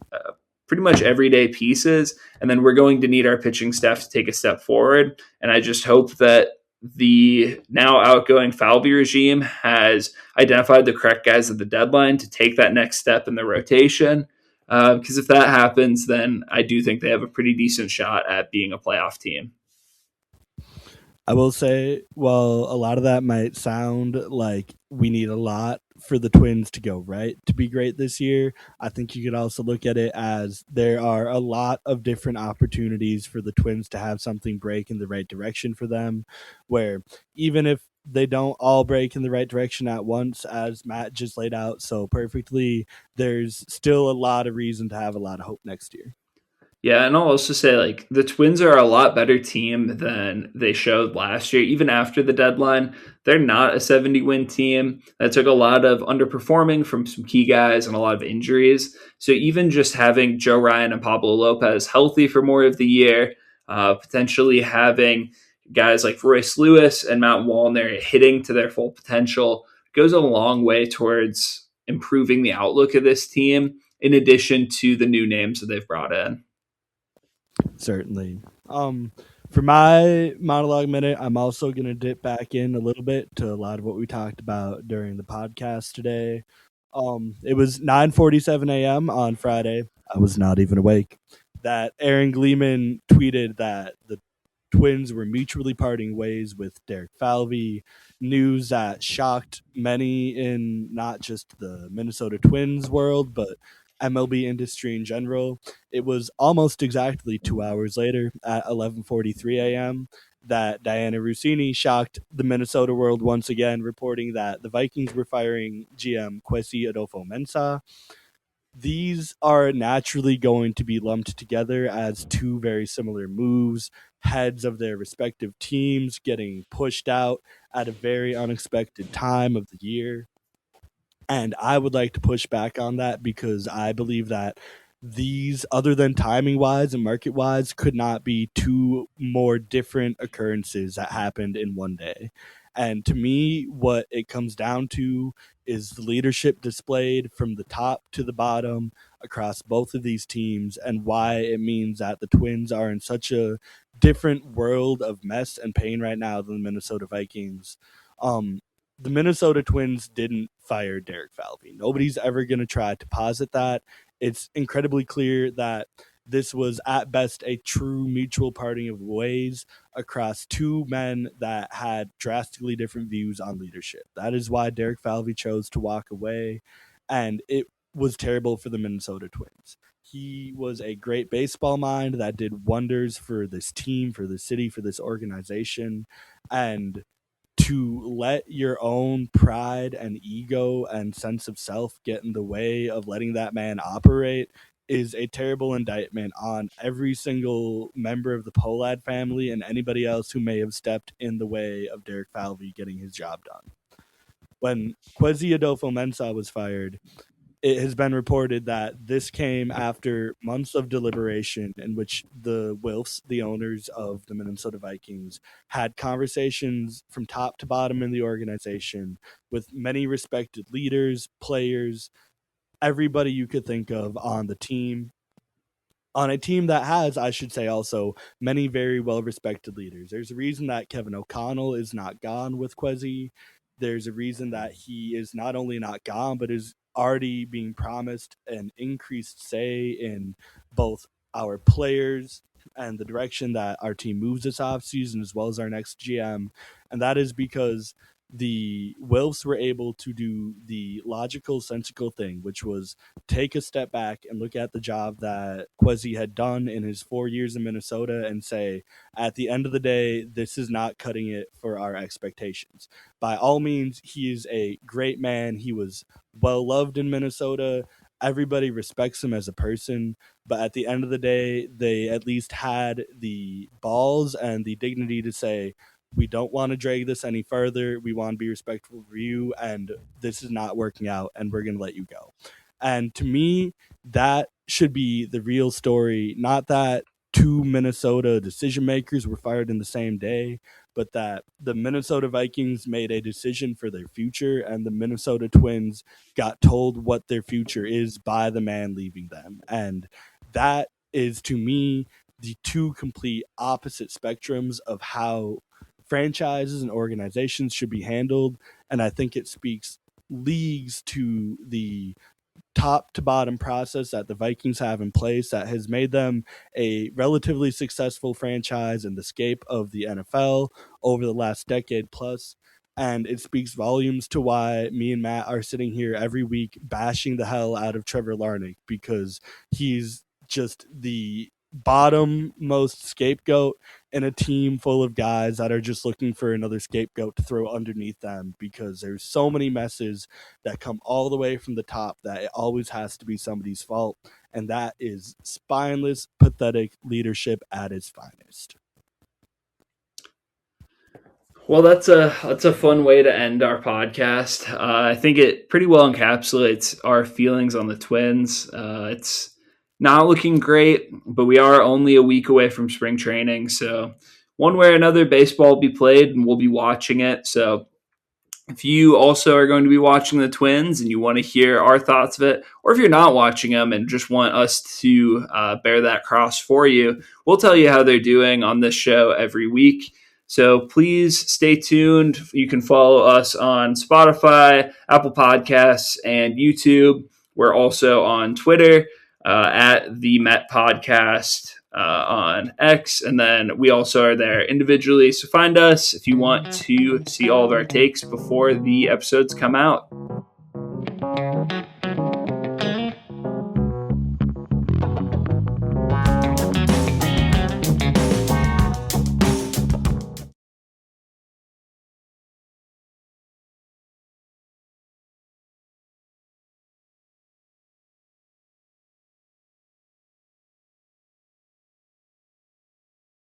pretty much everyday pieces. And then we're going to need our pitching staff to take a step forward. And I just hope that the now outgoing Falvey regime has identified the correct guys at the deadline to take that next step in the rotation. Because if that happens, then I do think they have a pretty decent shot at being a playoff team. I will say, well, a lot of that might sound like we need a lot for the Twins to go right to be great this year. I think you could also look at it as there are a lot of different opportunities for the Twins to have something break in the right direction for them, where even if they don't all break in the right direction at once, as Matt just laid out so perfectly, there's still a lot of reason to have a lot of hope next year. Yeah, and I'll also say like the Twins are a lot better team than they showed last year. Even after the deadline, they're not a 70-win team. That took a lot of underperforming from some key guys and a lot of injuries. So even just having Joe Ryan and Pablo Lopez healthy for more of the year, potentially having guys like Royce Lewis and Matt Wallner hitting to their full potential goes a long way towards improving the outlook of this team, in addition to the new names that they've brought in. Certainly. For my monologue minute, I'm also going to dip back in a little bit to a lot of what we talked about during the podcast today. It was 9:47 a.m. on Friday. I was not even awake. That Aaron Gleeman tweeted that the Twins were mutually parting ways with Derek Falvey, news that shocked many in not just the Minnesota Twins world, but MLB industry in general. It was almost exactly 2 hours later at 11:43 a.m. that Diana Rossini shocked the Minnesota world once again, reporting that the Vikings were firing GM Kwesi Adolfo-Mensah. These are naturally going to be lumped together as two very similar moves, heads of their respective teams getting pushed out at a very unexpected time of the year. And I would like to push back on that because I believe that these, other than timing wise and market wise, could not be two more different occurrences that happened in one day. And to me, what it comes down to is the leadership displayed from the top to the bottom across both of these teams, and why it means that the Twins are in such a different world of mess and pain right now than the Minnesota Vikings. Um, the Minnesota Twins didn't fire Derek Falvey. Nobody's ever going to try to posit that. It's incredibly clear that this was at best a true mutual parting of ways across two men that had drastically different views on leadership. That is why Derek Falvey chose to walk away, and it was terrible for the Minnesota Twins. He was a great baseball mind that did wonders for this team, for the city, for this organization, and to let your own pride and ego and sense of self get in the way of letting that man operate is a terrible indictment on every single member of the Polad family and anybody else who may have stepped in the way of Derek Falvey getting his job done. When Kwesi Adolfo Mensah was fired, it has been reported that this came after months of deliberation in which the Wilfs, the owners of the Minnesota Vikings, had conversations from top to bottom in the organization with many respected leaders, players, everybody you could think of on the team, on a team that has, I should say, also many very well respected leaders. There's a reason that Kevin O'Connell is not gone with Kwesi. There's a reason that he is not only not gone, but is already being promised an increased say in both our players and the direction that our team moves this offseason, as well as our next GM. And that is because the Wilfs were able to do the logical, sensical thing, which was take a step back and look at the job that Kwesi had done in his 4 years in Minnesota and say, at the end of the day, this is not cutting it for our expectations. By all means, he is a great man. He was well loved in Minnesota. Everybody respects him as a person, but at the end of the day, they at least had the balls and the dignity to say, we don't want to drag this any further. We want to be respectful of you, and this is not working out, and we're going to let you go. And to me, that should be the real story, not that two Minnesota decision makers were fired in the same day, but that the Minnesota Vikings made a decision for their future, and the Minnesota Twins got told what their future is by the man leaving them. And that is, to me, the two complete opposite spectrums of how franchises and organizations should be handled. And I think it speaks leagues to the top to bottom process that the Vikings have in place that has made them a relatively successful franchise in the scape of the NFL over the last decade plus. And it speaks volumes to why me and Matt are sitting here every week bashing the hell out of Trevor Larnach, because he's just the bottom most scapegoat in a team full of guys that are just looking for another scapegoat to throw underneath them, because there's so many messes that come all the way from the top that it always has to be somebody's fault. And that is spineless, pathetic leadership at its finest. Well, that's a fun way to end our podcast. I think it pretty well encapsulates our feelings on the Twins. It's not looking great, but we are only a week away from spring training, so one way or another, baseball will be played, and we'll be watching it. So if you also are going to be watching the Twins and you want to hear our thoughts of it, or if you're not watching them and just want us to bear that cross for you, we'll tell you how they're doing on this show every week. So please stay tuned. You can follow us on Spotify, Apple Podcasts, and YouTube. We're also on Twitter at the Met Podcast on X, and then we also are there individually. So find us if you want to see all of our takes before the episodes come out.